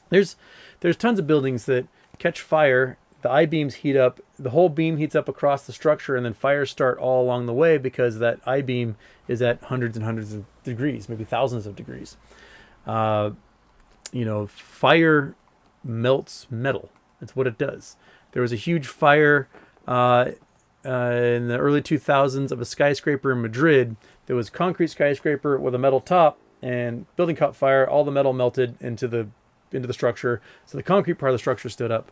There's tons of buildings that catch fire. The I-beams heat up, the whole beam heats up across the structure, and then fires start all along the way because that I-beam is at hundreds and hundreds of degrees, maybe thousands of degrees. Fire melts metal. That's what it does. There was a huge fire in the early 2000s of a skyscraper in Madrid. There was a concrete skyscraper with a metal top, and building caught fire. All the metal melted into the structure, so the concrete part of the structure stood up.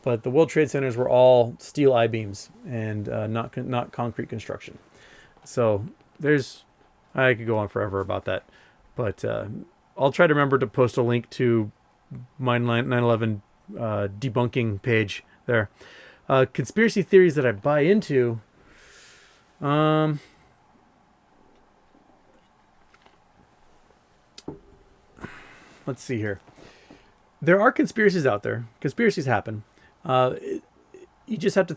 But the World Trade Centers were all steel I-beams and not concrete construction. So I could go on forever about that. But I'll try to remember to post a link to my 9/11 debunking page there. Conspiracy theories that I buy into. Let's see here. There are conspiracies out there. Conspiracies happen. You just have to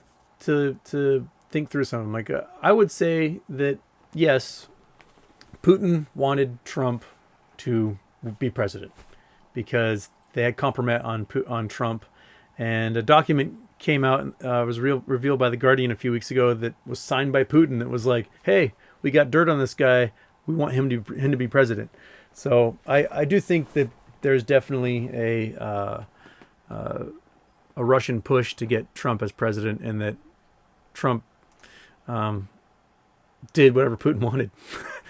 think through some of them. Like I would say that yes, Putin wanted Trump to be president because they had compromise on Trump, and a document came out, was revealed by The Guardian a few weeks ago that was signed by Putin. That was like, hey, we got dirt on this guy. We want him to be president. So I do think that there's definitely a Russian push to get Trump as president, and that Trump did whatever Putin wanted.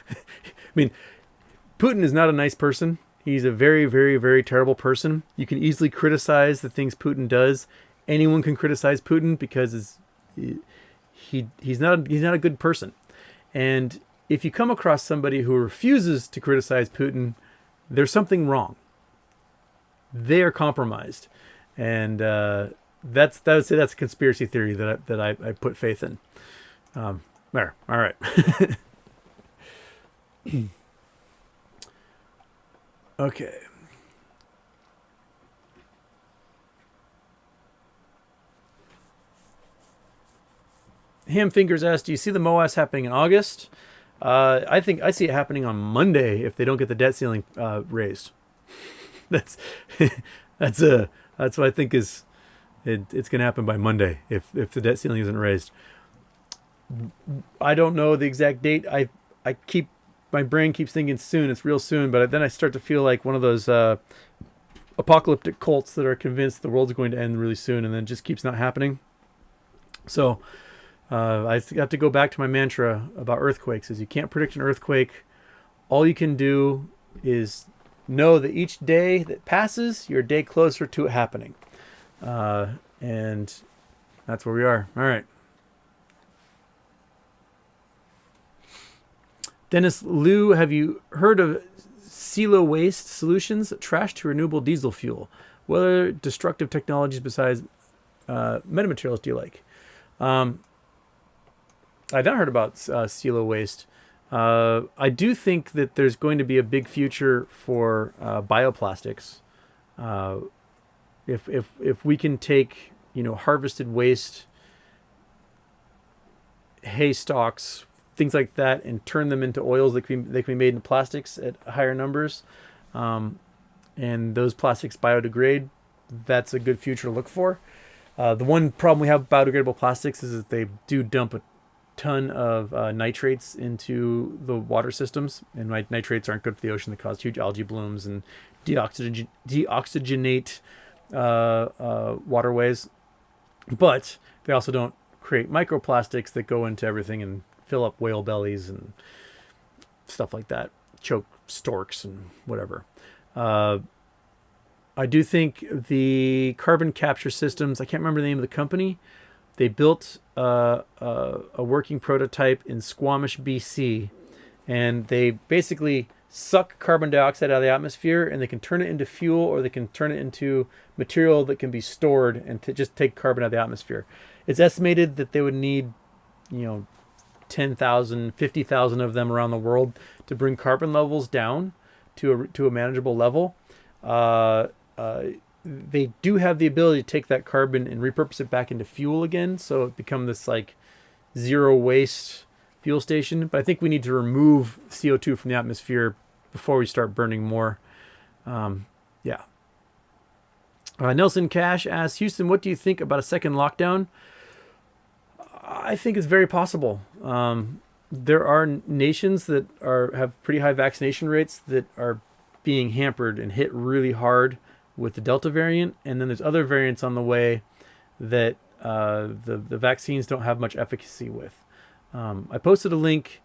I mean, Putin is not a nice person. He's a very, very, very terrible person. You can easily criticize the things Putin does. Anyone can criticize Putin because he's not a good person. And if you come across somebody who refuses to criticize Putin, there's something wrong. They are compromised. And I would say that's a conspiracy theory that I put faith in. There. All right. Okay. Ham Fingers asks, do you see the MOAS happening in August? I think I see it happening on Monday if they don't get the debt ceiling raised. That's what I think is it's going to happen by Monday if the debt ceiling isn't raised. I don't know the exact date. My brain keeps thinking soon. It's real soon, but then I start to feel like one of those apocalyptic cults that are convinced the world's going to end really soon, and then it just keeps not happening. So I have to go back to my mantra about earthquakes: is you can't predict an earthquake. All you can do is know that each day that passes, you're a day closer to it happening. And that's where we are. All right. Dennis Liu, have you heard of silo waste solutions? Trash to renewable diesel fuel. What other destructive technologies besides metamaterials do you like? I've not heard about silo waste. I do think that there's going to be a big future for bioplastics. If we can take harvested waste, hay stalks, things like that, and turn them into oils that can be made into plastics at higher numbers, and those plastics biodegrade, that's a good future to look for. The one problem we have with biodegradable plastics is that they do dump a ton of nitrates into the water systems, and nitrates aren't good for the ocean. They cause huge algae blooms and deoxygenate waterways, but they also don't create microplastics that go into everything and fill up whale bellies and stuff like that, choke storks and whatever. I do think the carbon capture systems, I can't remember the name of the company, they built a working prototype in Squamish, BC, and they basically suck carbon dioxide out of the atmosphere, and they can turn it into fuel, or they can turn it into material that can be stored and to just take carbon out of the atmosphere. It's estimated that they would need, 10,000, 50,000 of them around the world to bring carbon levels down to a manageable level. They do have the ability to take that carbon and repurpose it back into fuel again, so it becomes this like zero waste fuel station. But I think we need to remove CO2 from the atmosphere before we start burning more. Nelson Cash asks, Houston, what do you think about a second lockdown? I think it's very possible. There are nations that have pretty high vaccination rates that are being hampered and hit really hard with the Delta variant, and then there's other variants on the way that the vaccines don't have much efficacy with. I posted a link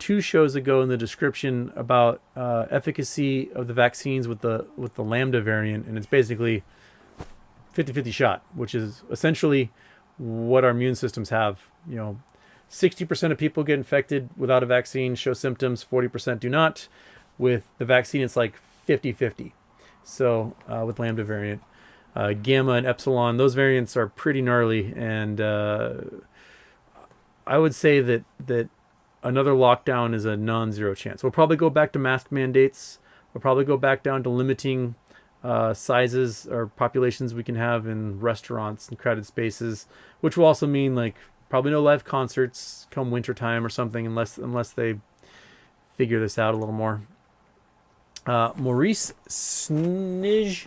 2 shows ago in the description about efficacy of the vaccines with the Lambda variant, and it's basically 50-50 shot, which is essentially what our immune systems have. 60% of people get infected without a vaccine, show symptoms, 40% do not. With the vaccine, it's like 50-50. So with Lambda variant, Gamma and Epsilon, those variants are pretty gnarly, and I would say that another lockdown is a non-zero chance. We'll probably go back to mask mandates. We'll probably go back down to limiting sizes or populations we can have in restaurants and crowded spaces, which will also mean like probably no live concerts come wintertime or something, unless they figure this out a little more. Maurice Snij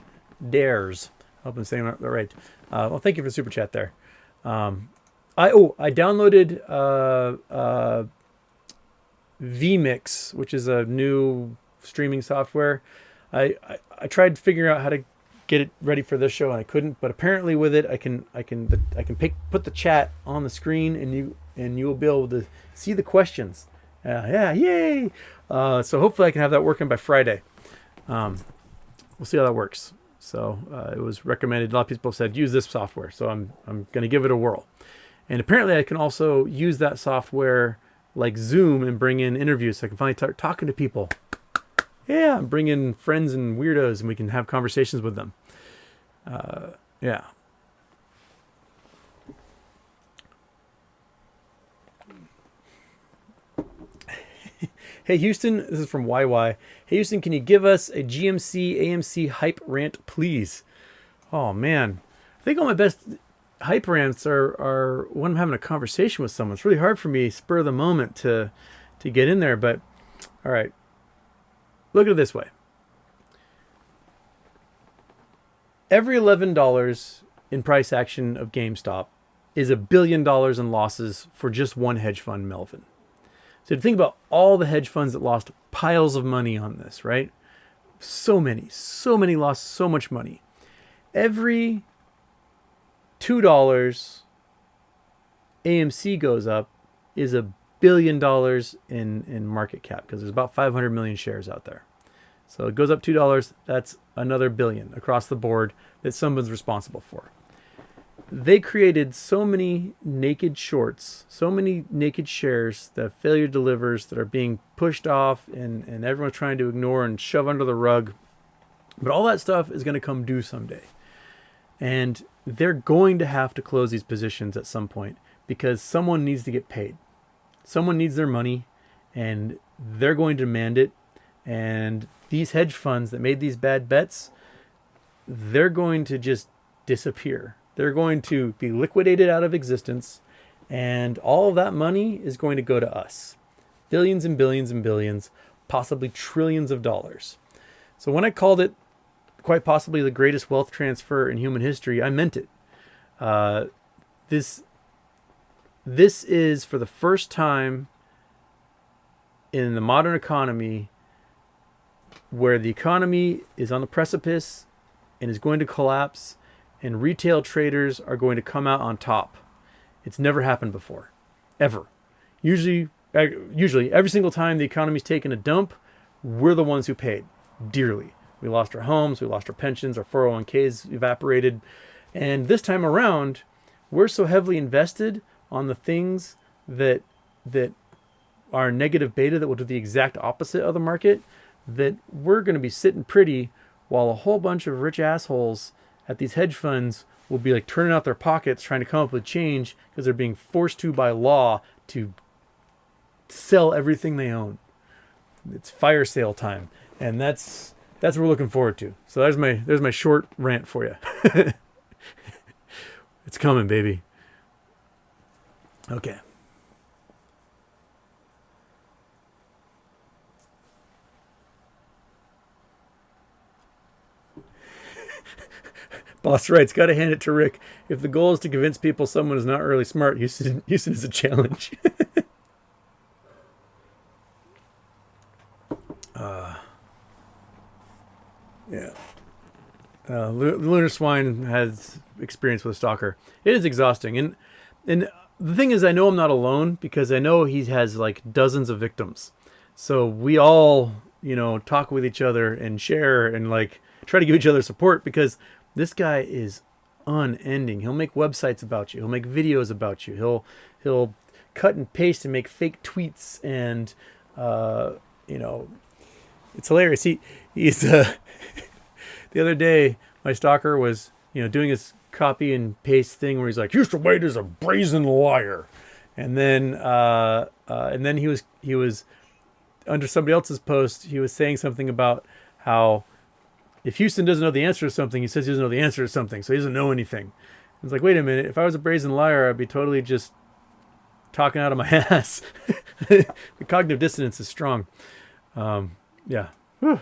Dares. I hope I'm saying that right. Well, thank you for the super chat there. I downloaded VMix, which is a new streaming software. I tried figuring out how to get it ready for this show, and I couldn't. But apparently, with it, I can put the chat on the screen, and you will be able to see the questions. Yay! So hopefully, I can have that working by Friday. We'll see how that works. So it was recommended. A lot of people said use this software, so I'm going to give it a whirl. And apparently, I can also use that software like Zoom and bring in interviews, so I can finally start talking to people. Yeah, bring in friends and weirdos, and we can have conversations with them. Yeah. Hey, Houston, this is from YY. Hey, Houston, can you give us a GMC AMC hype rant, please? Oh, man. I think all my best hype rants are when I'm having a conversation with someone. It's really hard for me, spur of the moment, to get in there. But, all right. Look at it this way. Every $11 in price action of GameStop is $1 billion in losses for just one hedge fund, Melvin. So to think about all the hedge funds that lost piles of money on this, right? So many lost so much money. Every $2 AMC goes up is $1 billion in market cap, because there's about 500 million shares out there. So it goes up $2. That's another billion across the board that someone's responsible for. They created so many naked shorts, so many naked shares that failure delivers, that are being pushed off and everyone's trying to ignore and shove under the rug. But all that stuff is going to come due someday. And they're going to have to close these positions at some point, because someone needs to get paid. Someone needs their money, and they're going to demand it. And these hedge funds that made these bad bets, they're going to just disappear. They're going to be liquidated out of existence, and all of that money is going to go to us. Billions and billions and billions, possibly trillions of dollars. So when I called it quite possibly the greatest wealth transfer in human history, I meant it. This this is for the first time in the modern economy where the economy is on the precipice and is going to collapse, and retail traders are going to come out on top. It's never happened before, ever. Usually every single time the economy's taken a dump, we're the ones who paid dearly. We lost our homes, we lost our pensions, our 401ks evaporated. And this time around, we're so heavily invested on the things that are negative beta, that will do the exact opposite of the market, that we're going to be sitting pretty while a whole bunch of rich assholes at these hedge funds will be like turning out their pockets trying to come up with change because they're being forced to by law to sell everything they own. It's fire sale time, and that's what we're looking forward to. So there's my short rant for you. It's coming, baby. Okay. Boss writes, got to hand it to Rick. If the goal is to convince people someone is not really smart, Houston is a challenge. Yeah. Lunar Swine has experience with a stalker. It is exhausting. And the thing is, I know I'm not alone because I know he has like dozens of victims. So we all, talk with each other and share and like try to give each other support, because this guy is unending. He'll make websites about you. He'll make videos about you. He'll cut and paste and make fake tweets, and it's hilarious. He's the other day my stalker was doing his copy and paste thing where he's like, Houston Wade is a brazen liar, and then he was under somebody else's post. He was saying something about how if Houston doesn't know the answer to something, he says he doesn't know the answer to something, so he doesn't know anything. It's like, wait a minute, if I was a brazen liar, I'd be totally just talking out of my ass. The cognitive dissonance is strong. Yeah. Whew.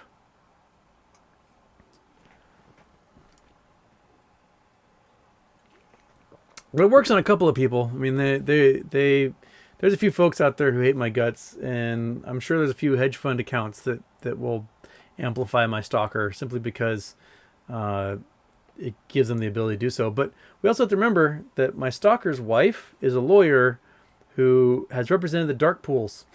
But it works on a couple of people. I mean, there's a few folks out there who hate my guts, and I'm sure there's a few hedge fund accounts that will amplify my stalker simply because it gives them the ability to do so. But we also have to remember that my stalker's wife is a lawyer who has represented the dark pools.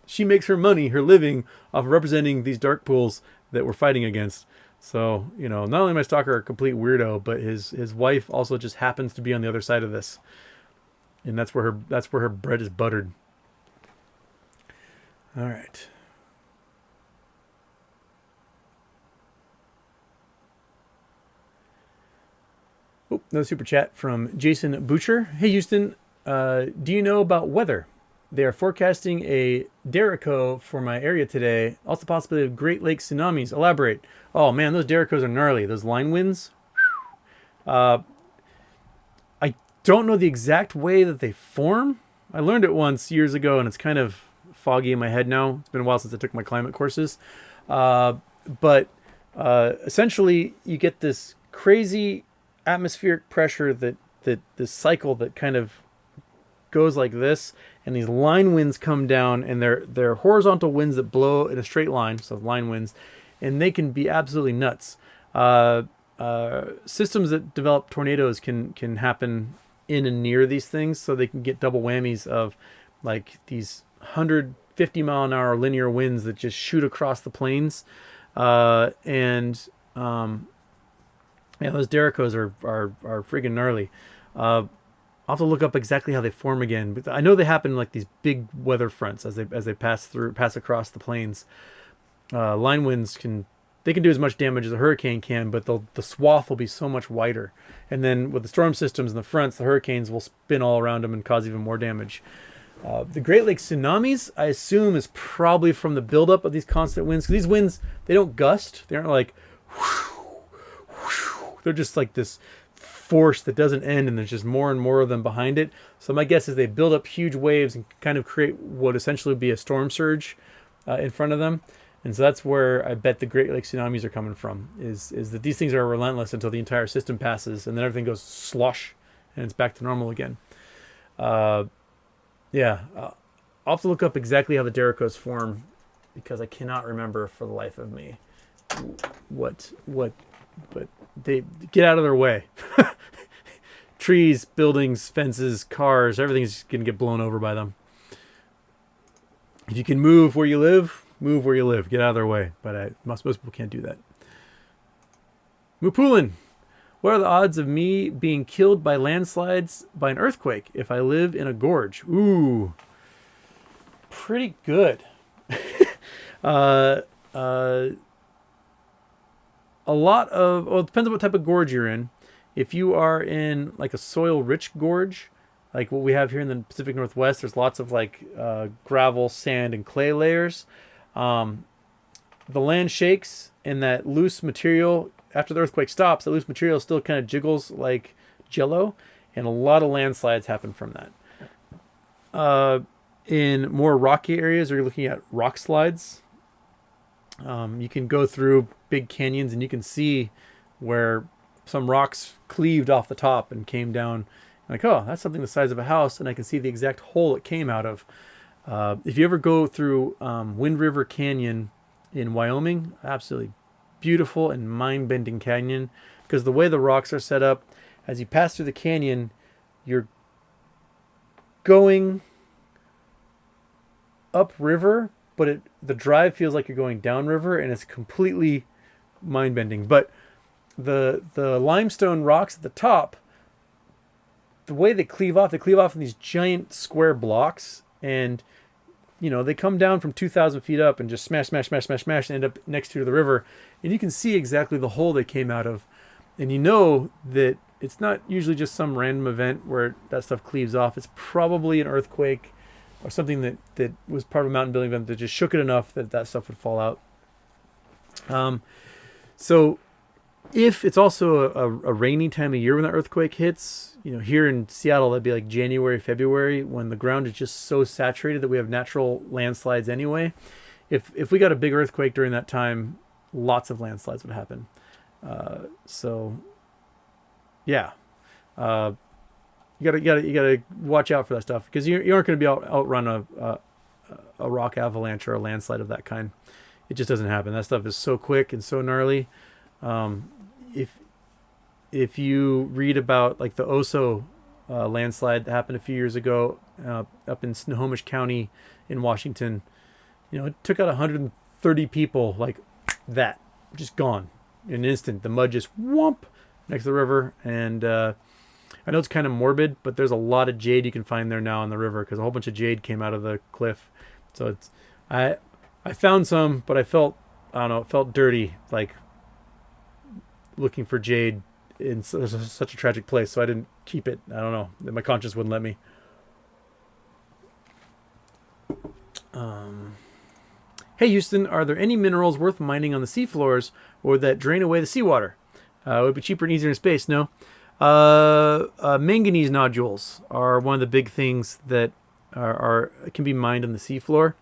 She makes her money, her living, off of representing these dark pools that we're fighting against. So, not only my stalker a complete weirdo, but his wife also just happens to be on the other side of this. And that's where her bread is buttered. All right. Oh, another super chat from Jason Butcher. Hey, Houston, do you know about weather? They are forecasting a derecho for my area today. Also possibility of Great Lakes tsunamis. Elaborate. Oh, man, those derechos are gnarly. Those line winds. I don't know the exact way that they form. I learned it once years ago, and it's kind of foggy in my head now. It's been a while since I took my climate courses. But essentially, you get this crazy atmospheric pressure that this cycle that kind of goes like this, and these line winds come down, and they're horizontal winds that blow in a straight line, so line winds, and they can be absolutely nuts. Systems that develop tornadoes can happen in and near these things, so they can get double whammies of like these 150 mile an hour linear winds that just shoot across the plains, and those derechos are friggin' gnarly. I'll have to look up exactly how they form again, but I know they happen like these big weather fronts as they pass across the plains. Line winds can do as much damage as a hurricane can, but the swath will be so much wider. And then with the storm systems in the fronts, the hurricanes will spin all around them and cause even more damage. The Great Lakes tsunamis, I assume, is probably from the buildup of these constant winds. Because these winds, they don't gust. They aren't like, whoosh, whoosh. They're just like this force that doesn't end, and there's just more and more of them behind it. So my guess is they build up huge waves and kind of create what essentially would be a storm surge in front of them. And so that's where I bet the Great Lakes tsunamis are coming from, is that these things are relentless until the entire system passes, and then everything goes slosh, and it's back to normal again. Yeah, I'll have to look up exactly how the Derricos form because I cannot remember for the life of me what, but they get out of their way. Trees, buildings, fences, cars, everything's going to get blown over by them. If you can move where you live, move where you live. Get out of their way. But most people can't do that. Mupulin. What are the odds of me being killed by landslides by an earthquake if I live in a gorge? Ooh. Pretty good. A lot of... Well, it depends on what type of gorge you're in. If you are in like a soil-rich gorge, like what we have here in the Pacific Northwest, there's lots of like gravel, sand, and clay layers. The land shakes, and that loose material, after the earthquake stops, the loose material still kind of jiggles like jello, and a lot of landslides happen from that. In more rocky areas, where you're looking at rock slides, you can go through big canyons, and you can see where some rocks cleaved off the top and came down. Like, oh, that's something the size of a house, and I can see the exact hole it came out of. If you ever go through Wind River Canyon in Wyoming, absolutely beautiful and mind-bending canyon, because the way the rocks are set up, as you pass through the canyon, you're going upriver, but the drive feels like you're going downriver, and it's completely mind-bending. But the limestone rocks at the top, the way they cleave off in these giant square blocks, and they come down from 2,000 feet up and just smash, and end up next to the river, and you can see exactly the hole they came out of, and you know that it's not usually just some random event where that stuff cleaves off. It's probably an earthquake or something that was part of a mountain building event that just shook it enough that stuff would fall out. So if it's also a rainy time of year when the earthquake hits, here in Seattle, that'd be like January, February, when the ground is just so saturated that we have natural landslides anyway. If we got a big earthquake during that time, lots of landslides would happen. Yeah. You gotta watch out for that stuff, because you aren't going to be outrun a rock avalanche or a landslide of that kind. It just doesn't happen. That stuff is so quick and so gnarly. If you read about like the Oso landslide that happened a few years ago up in Snohomish County in Washington, it took out 130 people like that, just gone in an instant. The mud just whoomp next to the river, and I know it's kind of morbid, but there's a lot of jade you can find there now in the river, because a whole bunch of jade came out of the cliff. So I found some, but it felt dirty, like looking for jade in such a tragic place, so I didn't keep it. I don't know. My conscience wouldn't let me. Hey Houston, are there any minerals worth mining on the seafloors or that drain away the seawater? It would be cheaper and easier in space, no? Manganese nodules are one of the big things that can be mined on the seafloor.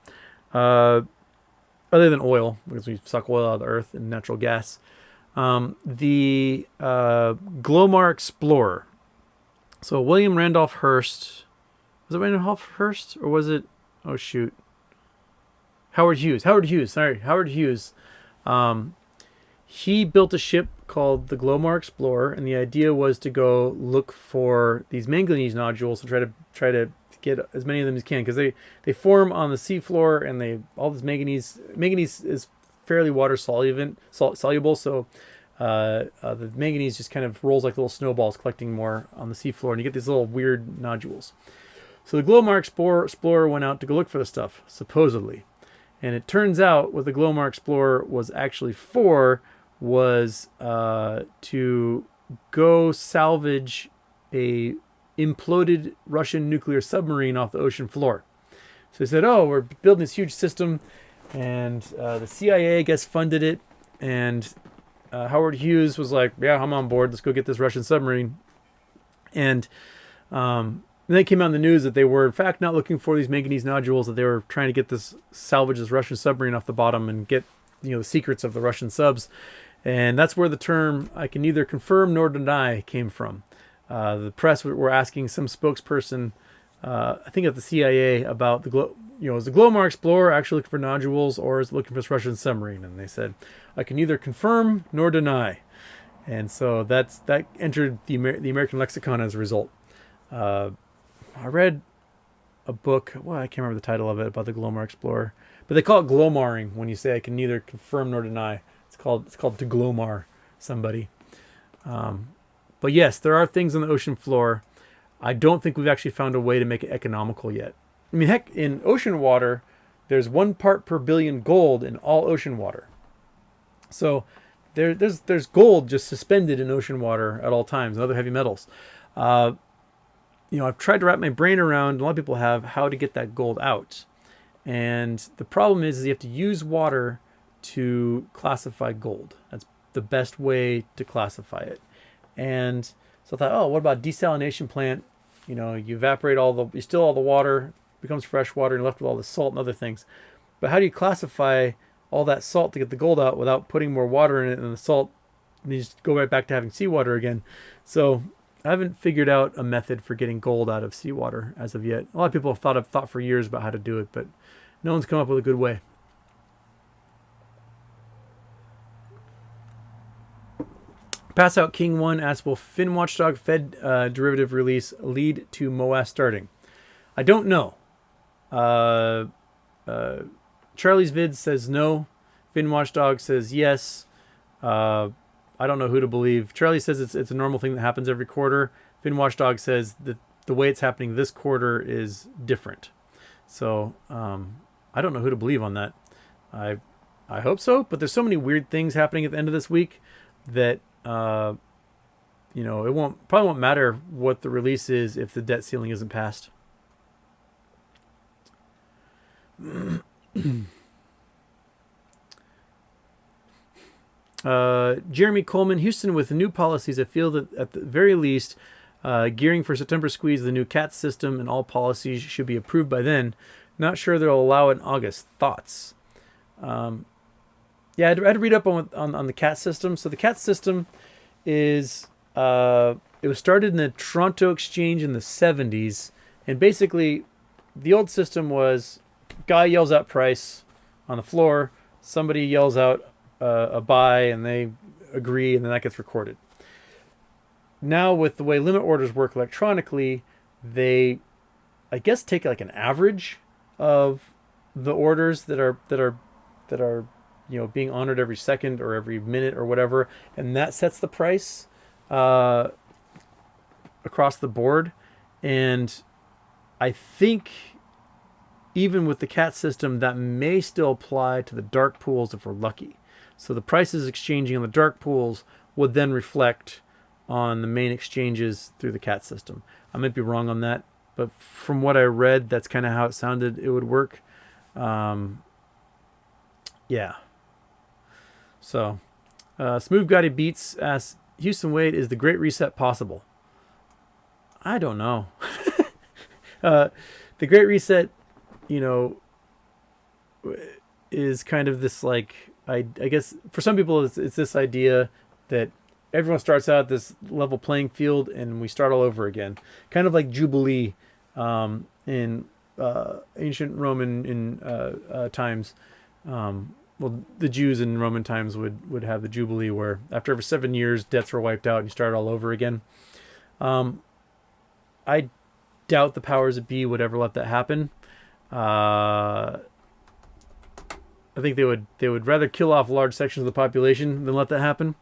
Other than oil, because we suck oil out of the earth and natural gas. The Glomar Explorer. So William Randolph Hearst. Was it Randolph Hearst? Or was it... Oh, shoot. Howard Hughes. Sorry, Howard Hughes. He built a ship called the Glomar Explorer, and the idea was to go look for these manganese nodules and try to get as many of them as you can, because they form on the seafloor, and all this manganese is fairly water soluble, so the manganese just kind of rolls like little snowballs, collecting more on the seafloor, and you get these little weird nodules. So the Glomar Explorer went out to go look for the stuff, supposedly. And it turns out what the Glomar Explorer was actually for was to go salvage a imploded Russian nuclear submarine off the ocean floor. So they said, oh, we're building this huge system, and the CIA, I guess, funded it, and Howard Hughes was like, yeah, I'm on board, let's go get this Russian submarine. And then it came out in the news that they were in fact not looking for these manganese nodules, that they were trying to salvage this Russian submarine off the bottom and get the secrets of the Russian subs. And that's where the term "I can neither confirm nor deny" came from. The press were asking some spokesperson I think at the CIA about is the Glomar Explorer actually looking for nodules or is it looking for this Russian submarine? And they said, I can neither confirm nor deny. And so that entered the American lexicon as a result. I read a book, well, I can't remember the title of it, about the Glomar Explorer, but they call it glomaring when you say I can neither confirm nor deny. It's called to glomar somebody. But yes, there are things on the ocean floor. I don't think we've actually found a way to make it economical yet. I mean, heck, in ocean water, there's 1 part per billion gold in all ocean water. So there's gold just suspended in ocean water at all times, and other heavy metals. I've tried to wrap my brain around, a lot of people have, how to get that gold out. And the problem is you have to use water to classify gold. That's the best way to classify it. And so I thought, what about desalination plant? You evaporate you still all the water, becomes fresh water, and you're left with all the salt and other things. But how do you classify all that salt to get the gold out without putting more water in it, and the salt needs to go right back to having seawater again? So I haven't figured out a method for getting gold out of seawater as of yet. A lot of people have thought for years about how to do it, but no one's come up with a good way. Pass Out King 1 asks, will Fin Watchdog Fed derivative release lead to MOAS starting? I don't know. Charlie's Vid says no. Fin Watchdog says yes. I don't know who to believe. Charlie says it's a normal thing that happens every quarter. Fin Watchdog says that the way it's happening this quarter is different. So I don't know who to believe on that. I hope so, but there's so many weird things happening at the end of this week that it probably won't matter what the release is if the debt ceiling isn't passed. Jeremy Coleman, Houston, with the new policies, I feel that at the very least, gearing for September squeeze, the new CAT system and all policies should be approved by then. Not sure they'll allow it in August. Thoughts? I had to read up on the CAT system. So the CAT system is it was started in the Toronto Exchange in the 70s, and basically the old system was guy yells out price on the floor, somebody yells out a buy, and they agree, and then that gets recorded. Now with the way limit orders work electronically, they, I guess, take like an average of the orders that are being honored every second or every minute or whatever, and that sets the price across the board. And I think even with the CAT system, that may still apply to the dark pools if we're lucky. So the prices exchanging on the dark pools would then reflect on the main exchanges through the CAT system. I might be wrong on that, but from what I read, that's kind of how it sounded it would work. So, Smooth Gotti Beats asks, Houston Wade, is the Great Reset possible? I don't know. The Great Reset, is kind of this, like, I guess for some people it's this idea that everyone starts out at this level playing field and we start all over again. Kind of like Jubilee in ancient Roman times. The Jews in Roman times would have the Jubilee where after every 7 years debts were wiped out and you start all over again. I doubt the powers that be would ever let that happen. I think they would rather kill off large sections of the population than let that happen.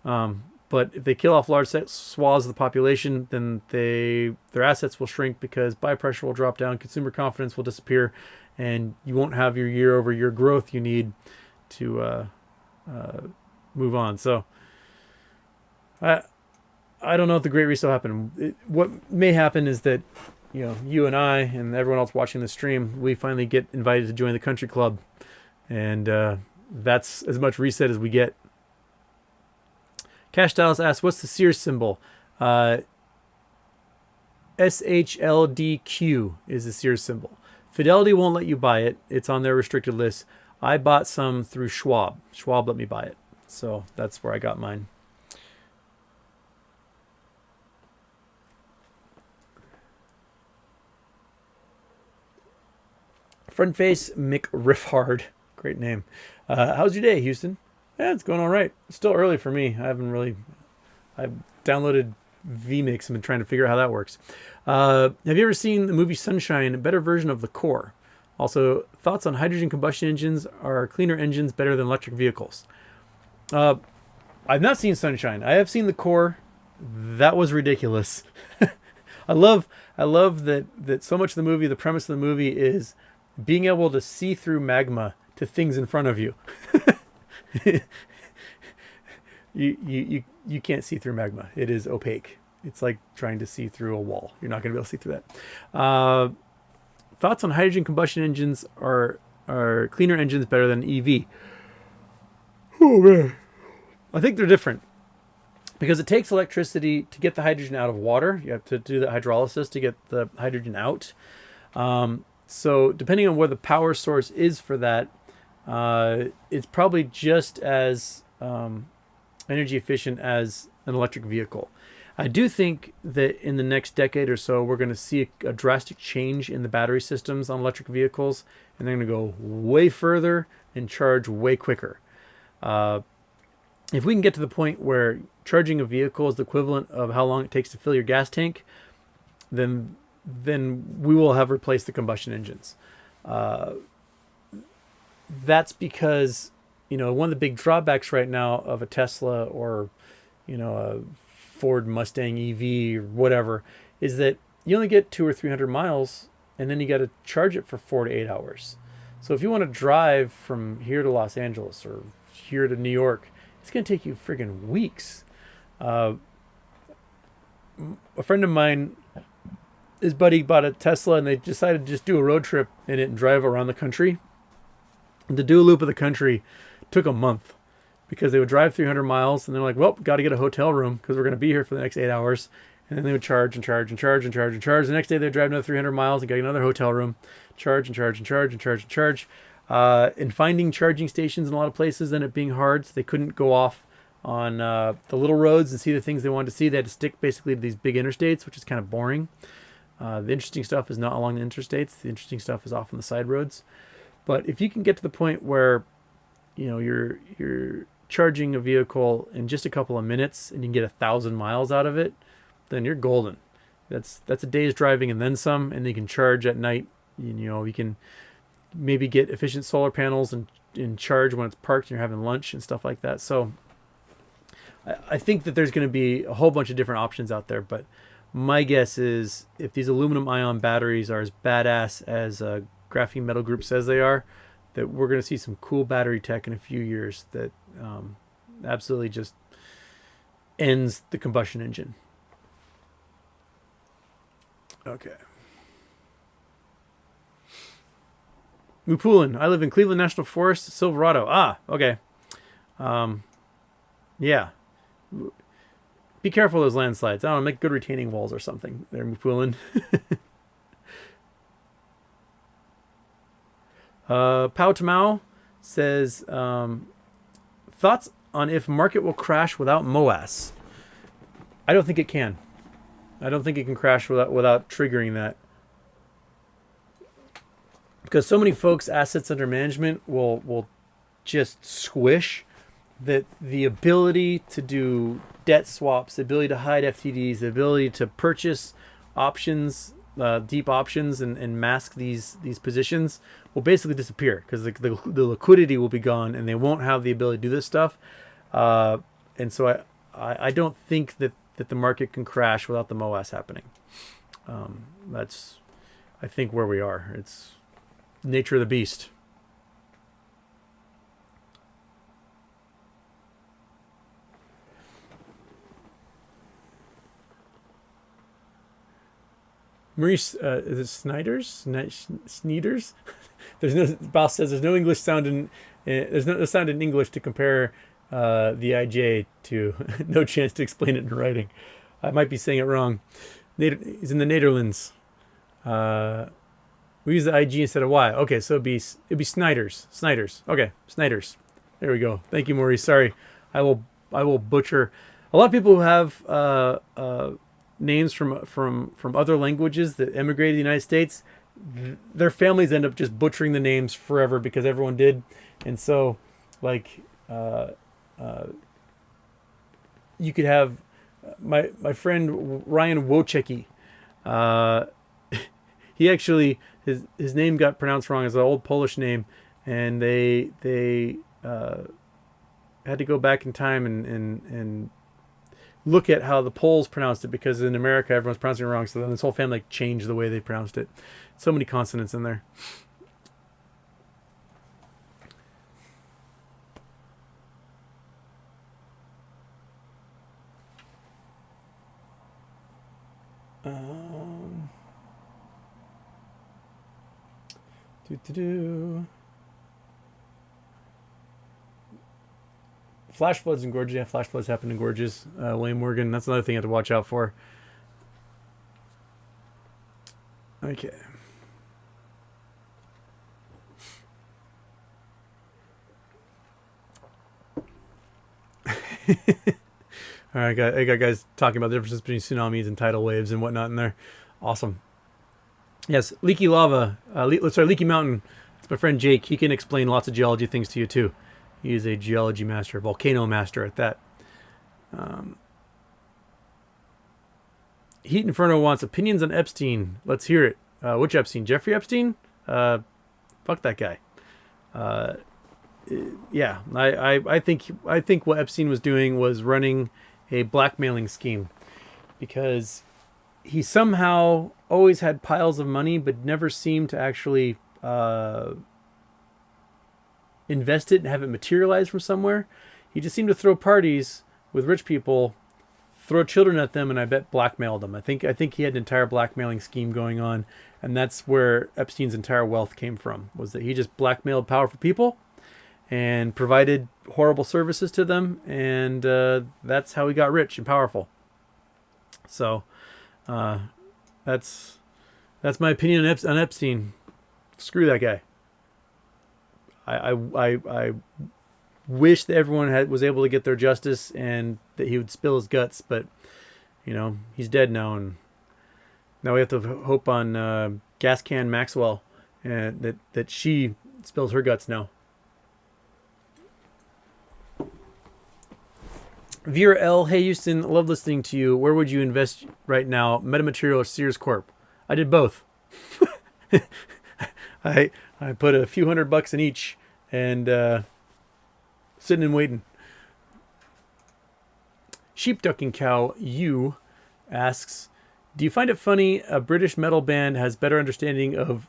But if they kill off large swaths of the population, then their assets will shrink because buy pressure will drop down, consumer confidence will disappear, and you won't have your year-over-year growth you need to move on. So I don't know if the Great Reset will happen. What may happen is that you and I and everyone else watching the stream, we finally get invited to join the country club, and that's as much reset as we get. Cash Dallas asks, what's the Sears symbol? SHLDQ is the Sears symbol. Fidelity won't let you buy it. It's on their restricted list. I bought some through Schwab. Schwab let me buy it. So that's where I got mine. Front face McRiffhard. Great name. How's your day, Houston? Yeah, it's going all right. It's still early for me. I've downloaded VMix and been trying to figure out how that works. Have you ever seen the movie Sunshine, a better version of The Core? Also, thoughts on hydrogen combustion engines? Are cleaner engines better than electric vehicles? I've not seen Sunshine. I have seen The Core. That was ridiculous. I love that so much of the movie, the premise of the movie is being able to see through magma to things in front of you. You can't see through magma. It is opaque. It's like trying to see through a wall. You're not going to be able to see through that. Thoughts on hydrogen combustion engines? Are cleaner engines better than EV? Oh man, I think they're different because it takes electricity to get the hydrogen out of water. You have to do the hydrolysis to get the hydrogen out. So depending on where the power source is for that, it's probably just as energy efficient as an electric vehicle. I do think that in the next decade or so, we're going to see a drastic change in the battery systems on electric vehicles, and they're going to go way further and charge way quicker. If we can get to the point where charging a vehicle is the equivalent of how long it takes to fill your gas tank, then we will have replaced the combustion engines. That's because, one of the big drawbacks right now of a Tesla or, a Ford Mustang EV or whatever is that you only get 200 or 300 miles and then you got to charge it for 4 to 8 hours. So if you want to drive from here to Los Angeles or here to New York, it's going to take you friggin' weeks. A friend of mine, his buddy bought a Tesla and they decided to just do a road trip in it and drive around the country. And to do a loop of the country took a month because they would drive 300 miles and they're like, well, got to get a hotel room because we're going to be here for the next 8 hours. And then they would charge and charge and charge and charge and charge. The next day they'd drive another 300 miles and get another hotel room, charge and charge and charge and charge and charge. And finding charging stations in a lot of places ended up being hard. So they couldn't go off on the little roads and see the things they wanted to see. They had to stick basically to these big interstates, which is kind of boring. The interesting stuff is not along the interstates. The interesting stuff is off on the side roads. But if you can get to the point where, you're charging a vehicle in just a couple of minutes and you can get 1,000 miles out of it, then you're golden. That's a day's driving and then some, and you can charge at night. You can maybe get efficient solar panels and charge when it's parked and you're having lunch and stuff like that. So I think that there's going to be a whole bunch of different options out there, but my guess is if these aluminum ion batteries are as badass as Graphene Metal Group says they are, that we're going to see some cool battery tech in a few years that absolutely just ends the combustion engine. Okay. Mupulin. I live in Cleveland National Forest, Silverado. Ah, okay. Yeah. Be careful of those landslides. I don't know, make good retaining walls or something there, Mupulin. Pau Tamau says, thoughts on if market will crash without MOAS? I don't think it can. I don't think it can crash without triggering that. Because so many folks' assets under management will just squish that the ability to do debt swaps, the ability to hide FTDs, the ability to purchase options, deep options and mask these positions will basically disappear because the liquidity will be gone and they won't have the ability to do this stuff. And so I don't think that the market can crash without the MOAS happening. That's, I think, where we are. It's nature of the beast. Maurice, is it Snyder's? Sneeders? There's no. Boss says there's no English sound in. There's no sound in English to compare the IJ to. No chance to explain it in writing. I might be saying it wrong. He's in the Netherlands. We use the IG instead of Y. Okay, so it'd be Snyder's. Snyder's. Okay, Snyder's. There we go. Thank you, Maurice. Sorry, I will butcher. A lot of people who have names from other languages that emigrated to the United States, their families end up just butchering the names forever because everyone did. And so, like, you could have my friend Ryan Wojcicki. He actually, his name got pronounced wrong. It's an old Polish name, and they had to go back in time and look at how the Poles pronounced it, because in America everyone's pronouncing it wrong. So then this whole family changed the way they pronounced it. So many consonants in there. Flash floods in gorges. Yeah, flash floods happen in gorges. William Morgan. That's another thing you have to watch out for. Okay. All right, I got guys talking about the differences between tsunamis and tidal waves and whatnot in there. Awesome. Yes, leaky lava. Leaky mountain. It's my friend Jake. He can explain lots of geology things to you too. He is a geology master, volcano master at that. Heat Inferno wants opinions on Epstein. Let's hear it. Which Epstein? Jeffrey Epstein? Fuck that guy. Yeah, I think what Epstein was doing was running a blackmailing scheme, because he somehow always had piles of money but never seemed to actually invest it and have it materialize from somewhere. He just seemed to throw parties with rich people, throw children at them, and I bet blackmailed them. I think he had an entire blackmailing scheme going on, and that's where Epstein's entire wealth came from, was that he just blackmailed powerful people and provided horrible services to them, and that's how he got rich and powerful. So that's my opinion on Epstein. Screw that guy. I wish that everyone was able to get their justice and that he would spill his guts, but he's dead now, and now we have to hope on Gas Can Maxwell, and that she spills her guts now. Vera L. Hey Houston, love listening to you. Where would you invest right now, Metamaterial or Sears Corp? I did both. I put a few $100 in each, and sitting and waiting. Sheep Ducking Cow U asks, do you find it funny a British metal band has better understanding of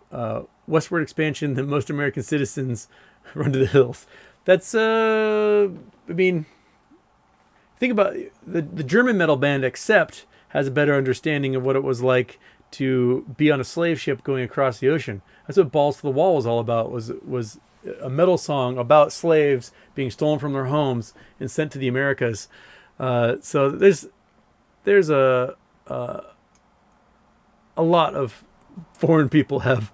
westward expansion than most American citizens run to the hills? That's think about the German metal band Accept has a better understanding of what it was like to be on a slave ship going across the ocean. That's what Balls to the Wall was all about, was a metal song about slaves being stolen from their homes and sent to the Americas. So there's a lot of foreign people have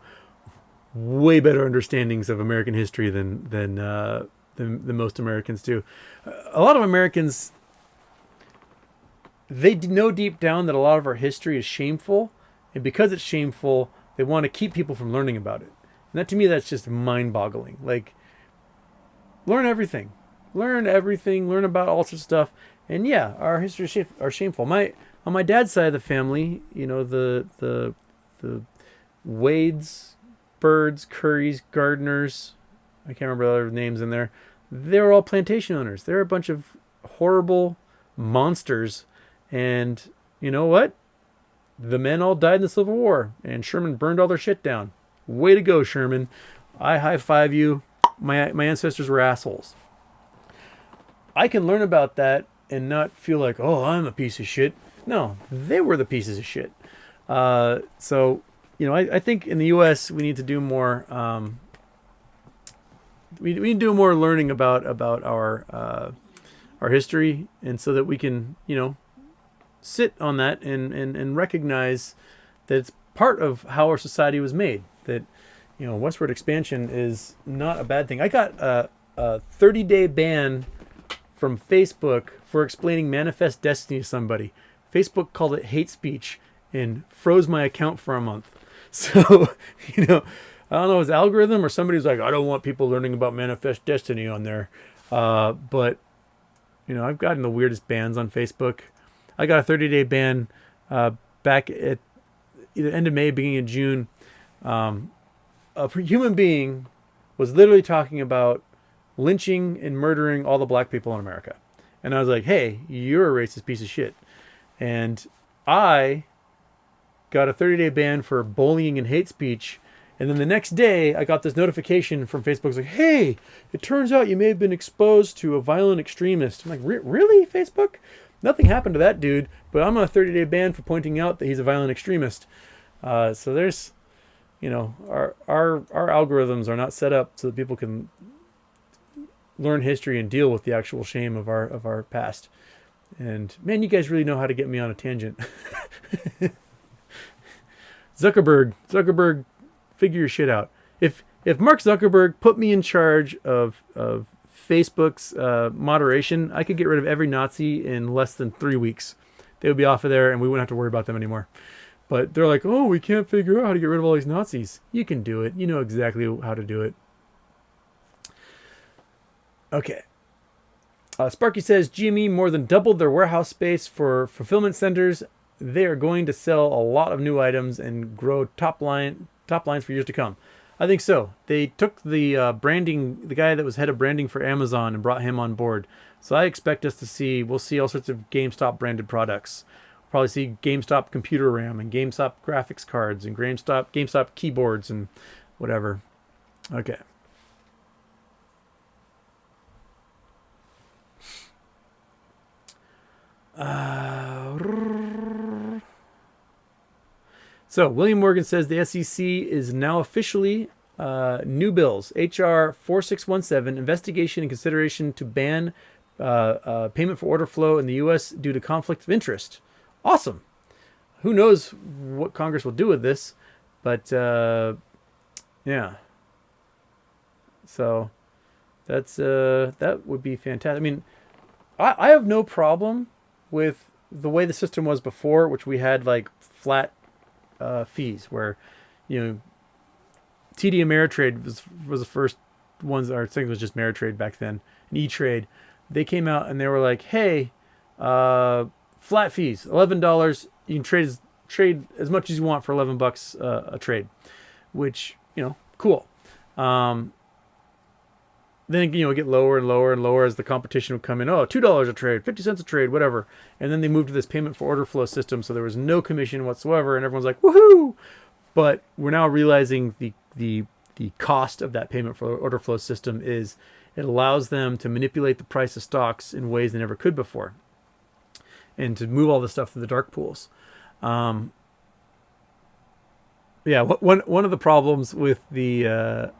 way better understandings of American history than most Americans do. A lot of Americans, they know deep down that a lot of our history is shameful, and because it's shameful, they want to keep people from learning about it. And that, to me, that's just mind-boggling. Like, learn everything. Learn about all sorts of stuff. And yeah, our history are shameful. On my dad's side of the family, the Wades, Birds, Currys, Gardners, I can't remember the other names in there. They were all plantation owners. They're a bunch of horrible monsters. And you know what? The men all died in the Civil War, and Sherman burned all their shit down. Way to go, Sherman. I high-five you. My ancestors were assholes. I can learn about that and not feel like, oh, I'm a piece of shit. No, they were the pieces of shit. So, I think in the U.S. we need to do more. We need to do more learning about our history, and so that we can, sit on that and recognize that it's part of how our society was made. That, westward expansion is not a bad thing. I got a 30-day ban from Facebook for explaining manifest destiny to somebody. Facebook called it hate speech and froze my account for a month. So, you know, I don't know if it's algorithm or somebody's like, I don't want people learning about manifest destiny on there. But, you know, I've gotten the weirdest bans on Facebook. I got a 30-day ban back at either end of May, beginning of June. A human being was literally talking about lynching and murdering all the black people in America. And I was like, hey, you're a racist piece of shit. And I got a 30-day ban for bullying and hate speech. And then the next day, I got this notification from Facebook. It's like, hey, it turns out you may have been exposed to a violent extremist. I'm like, really, Facebook? Nothing happened to that dude, but I'm on a 30-day ban for pointing out that he's a violent extremist. So there's, you know, our algorithms are not set up so that people can learn history and deal with the actual shame of our past. And man, you guys really know how to get me on a tangent. Zuckerberg, figure your shit out. If Mark Zuckerberg put me in charge of Facebook's moderation, I could get rid of every Nazi in less than 3 weeks. They would be off of there, and we wouldn't have to worry about them anymore. But they're like, oh, we can't figure out how to get rid of all these Nazis. You can do it. You know exactly how to do it. Okay. Sparky says GME more than doubled their warehouse space for fulfillment centers. They are going to sell a lot of new items and grow top lines for years to come. I think so. They took the branding, the guy that was head of branding for Amazon, and brought him on board. So I expect us to see, we'll see all sorts of GameStop branded products. We'll probably see GameStop computer RAM and GameStop graphics cards and GameStop keyboards and whatever. Okay. So William Morgan says the SEC is now officially new bills. HR 4617, investigation and consideration to ban payment for order flow in the U.S. due to conflict of interest. Awesome. Who knows what Congress will do with this, but yeah. So that's that would be fantastic. I mean, I have no problem with the way the system was before, which we had like flat fees where, you know, TD Ameritrade was the first ones, or I think it was just Ameritrade back then, and E-Trade. They came out and they were like, hey, flat fees, $11. You can trade as much as you want for $11 a trade, which, you know, cool. Then, you know, get lower and lower and lower as the competition would come in. Oh, $2 a trade, 50 cents a trade, whatever. And then they moved to this payment for order flow system, so there was no commission whatsoever, and everyone's like, woohoo! But we're now realizing the cost of that payment for order flow system is it allows them to manipulate the price of stocks in ways they never could before, and to move all this stuff through the dark pools. Yeah, one of the problems with the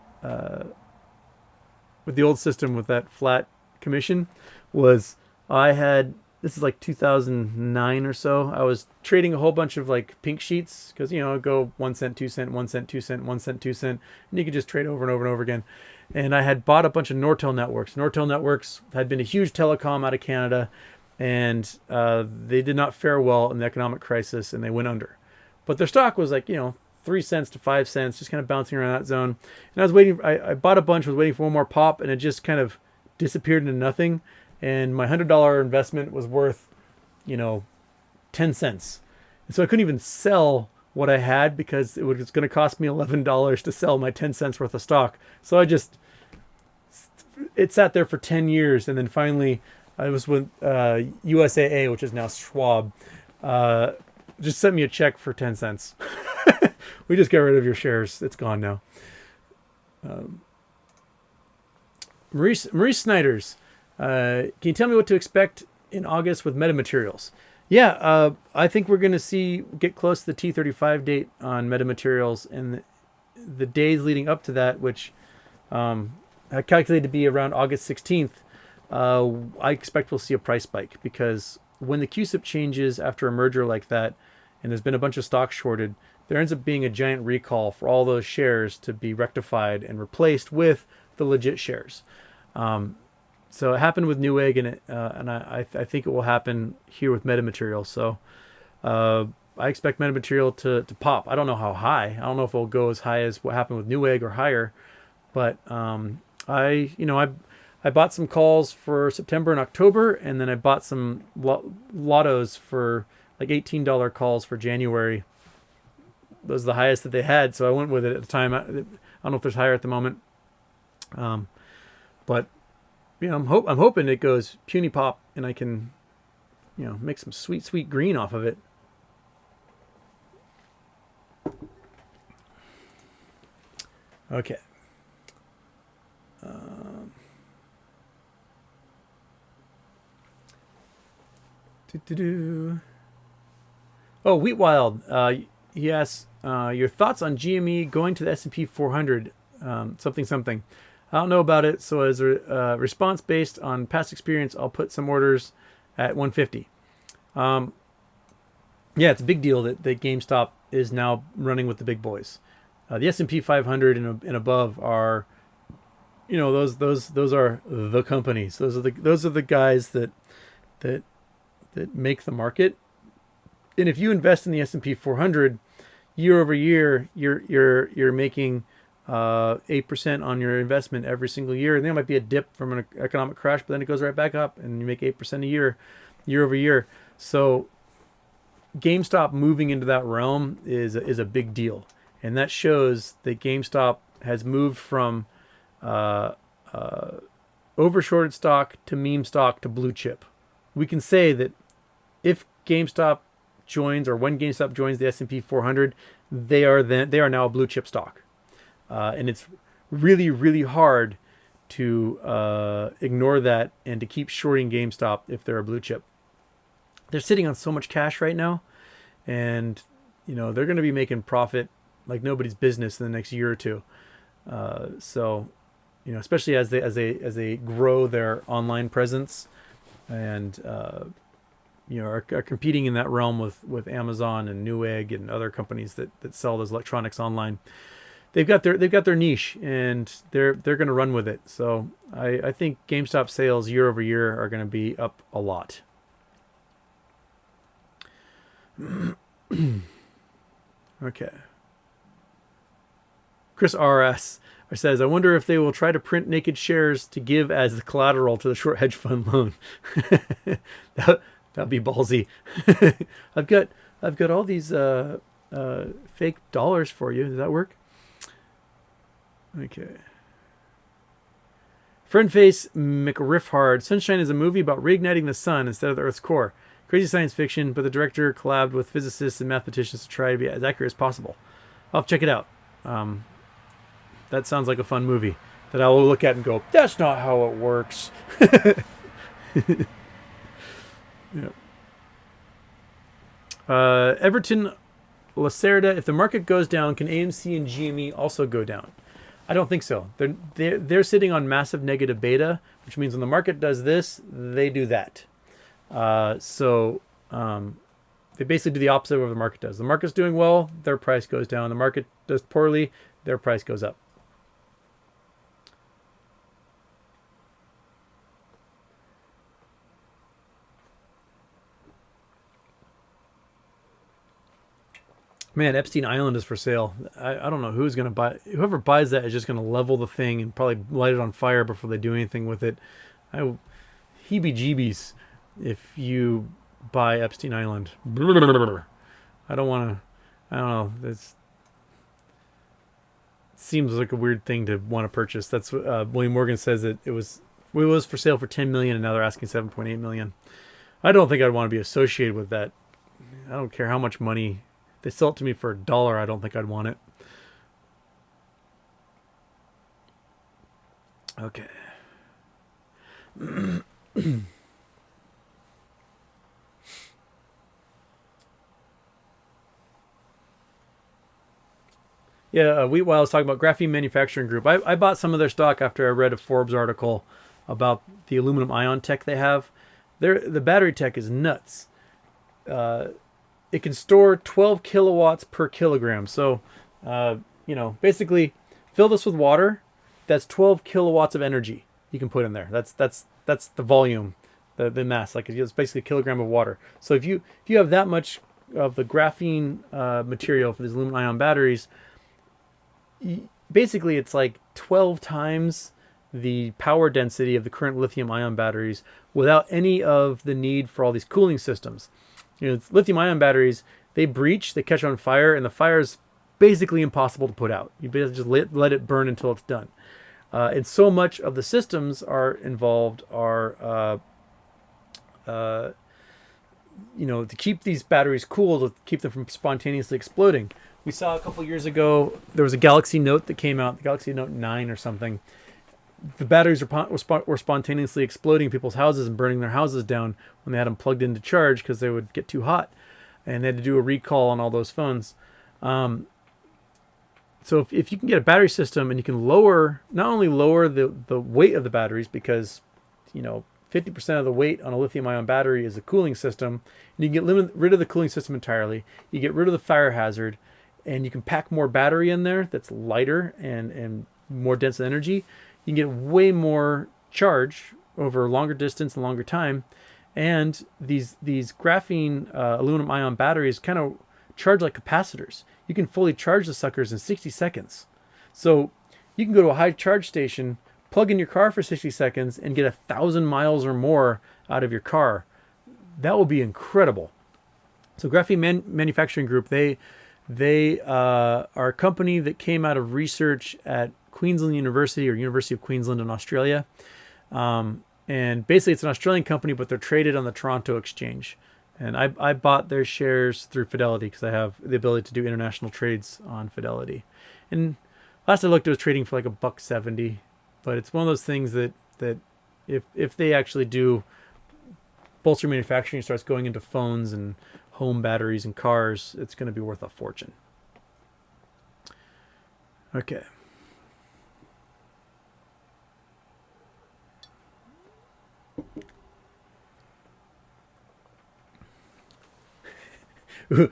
old system with that flat commission was this is like 2009 or so. I was trading a whole bunch of like pink sheets because, you know, go 1 cent, 2 cent, 1 cent, 2 cent, 1 cent, 2 cent, and you could just trade over and over and over again. And I had bought a bunch of Nortel networks. Nortel networks had been a huge telecom out of Canada, and they did not fare well in the economic crisis, and they went under. But their stock was like, you know, 3 cents to 5 cents, just kind of bouncing around that zone. And I was waiting, I bought a bunch, was waiting for one more pop, and it just kind of disappeared into nothing. And my $100 investment was worth, you know, 10 cents. And so I couldn't even sell what I had because it was going to cost me $11 to sell my 10 cents worth of stock. So it sat there for 10 years. And then finally I was with USAA, which is now Schwab, just sent me a check for 10 cents. We just got rid of your shares. It's gone now. Maurice Snyders. Can you tell me what to expect in August with metamaterials? Yeah, I think we're going to get close to the T35 date on metamaterials, and the days leading up to that, which I calculated to be around August 16th, I expect we'll see a price spike, because when the QSIP changes after a merger like that, and there's been a bunch of stocks shorted, there ends up being a giant recall for all those shares to be rectified and replaced with the legit shares. So it happened with Newegg, and I think it will happen here with metamaterials. So I expect metamaterial to pop. I don't know how high. I don't know if it'll go as high as what happened with Newegg or higher, but I bought some calls for September and October, and then I bought some lottos for like $18 calls for January. Those are the highest that they had, so I went with it at the time. I don't know if there's higher at the moment, but I'm hoping it goes puny pop, and I can make some sweet green off of it. Okay. Oh, Wheatwild. Yes. Your thoughts on GME going to the S&P 400? Something. I don't know about it. So as a response based on past experience, I'll put some orders at 150. Yeah, it's a big deal that GameStop is now running with the big boys. The S&P 500 and above are, those are the companies. Those are the guys that make the market. And if you invest in the S&P 400 year over year, you're making 8% on your investment every single year. And there might be a dip from an economic crash, but then it goes right back up, and you make 8% a year over year. So GameStop moving into that realm is a big deal, and that shows that GameStop has moved from overshorted stock to meme stock to blue chip. We can say that if GameStop joins, or when GameStop joins the S&P 400, they are now a blue chip stock, and it's really, really hard to ignore that and to keep shorting GameStop if they're a blue chip. They're sitting on so much cash right now, and they're going to be making profit like nobody's business in the next year or two. So especially as they grow their online presence and are competing in that realm with Amazon and Newegg and other companies that sell those electronics online. They've got their niche, and they're going to run with it. So I think GameStop sales year over year are going to be up a lot. Okay. Chris RS says, I wonder if they will try to print naked shares to give as the collateral to the short hedge fund loan. That'd be ballsy. I've got all these fake dollars for you. Does that work? Okay. Friendface McRiffhard. Sunshine is a movie about reigniting the sun instead of the Earth's core. Crazy science fiction, but the director collabed with physicists and mathematicians to try to be as accurate as possible. I'll check it out. That sounds like a fun movie that I will look at and go, that's not how it works. Yeah. Everton Lacerda, if the market goes down, can AMC and GME also go down? I don't think so. They're sitting on massive negative beta, which means when the market does this, they do that. So they basically do the opposite of what the market does. The market's doing well, their price goes down. The market does poorly, their price goes up. Man, Epstein Island is for sale. I don't know who's going to buy. Whoever buys that is just going to level the thing and probably light it on fire before they do anything with it. Heebie-jeebies if you buy Epstein Island. I don't want to. I don't know. This seems like a weird thing to want to purchase. That's what William Morgan says that it was for sale for $10 million, and now they're asking $7.8 million. I don't think I'd want to be associated with that. I don't care how much money. They sell it to me for $1. I don't think I'd want it. Okay. Yeah, Wheatwild was talking about Graphene Manufacturing Group. I bought some of their stock after I read a Forbes article about the aluminum ion tech they have. The battery tech is nuts. It can store 12 kilowatts per kilogram. So, basically, fill this with water. That's 12 kilowatts of energy you can put in there. That's the volume, the mass. Like it's basically a kilogram of water. So if you have that much the graphene material for these aluminum-ion batteries, basically it's like 12 times the power density of the current lithium-ion batteries without any of the need for all these cooling systems. Lithium-ion batteries, they breach, they catch on fire, and the fire is basically impossible to put out. You basically just let it burn until it's done. And so much of the systems are involved are, to keep these batteries cool, to keep them from spontaneously exploding. We saw a couple years ago, there was a Galaxy Note that came out, the Galaxy Note 9 or something. The batteries were spontaneously exploding in people's houses and burning their houses down when they had them plugged in to charge because they would get too hot. And they had to do a recall on all those phones. So if you can get a battery system and you can not only lower the weight of the batteries, because 50% of the weight on a lithium-ion battery is a cooling system, and you can get rid of the cooling system entirely. You get rid of the fire hazard, and you can pack more battery in there that's lighter and more dense in energy. You can get way more charge over a longer distance and longer time. And these graphene aluminum-ion batteries kind of charge like capacitors. You can fully charge the suckers in 60 seconds. So you can go to a high charge station, plug in your car for 60 seconds, and get 1,000 miles or more out of your car. That will be incredible. So Graphene Manufacturing Group, they are a company that came out of research at Queensland University or University of Queensland in Australia. And basically it's an Australian company, but they're traded on the Toronto Exchange. And I bought their shares through Fidelity because I have the ability to do international trades on Fidelity. And last I looked, it was trading for like $1.70. But it's one of those things that if they actually do bolster manufacturing, starts going into phones and home batteries and cars, it's going to be worth a fortune. Okay. Oog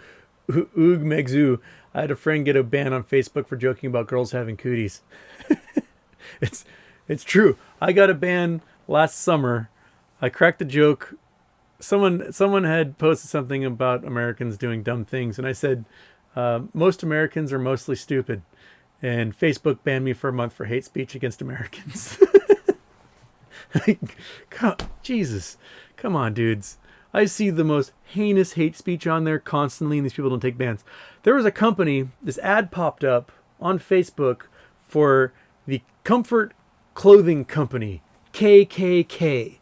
Megzu, I had a friend get a ban on Facebook for joking about girls having cooties. It's true. I got a ban last summer. I cracked a joke. Someone had posted something about Americans doing dumb things, and I said, most Americans are mostly stupid. And Facebook banned me for a month for hate speech against Americans. Jesus. Come on, dudes. I see the most heinous hate speech on there constantly, and these people don't take bans. There was a company, this ad popped up on Facebook for the Comfort Clothing Company, KKK.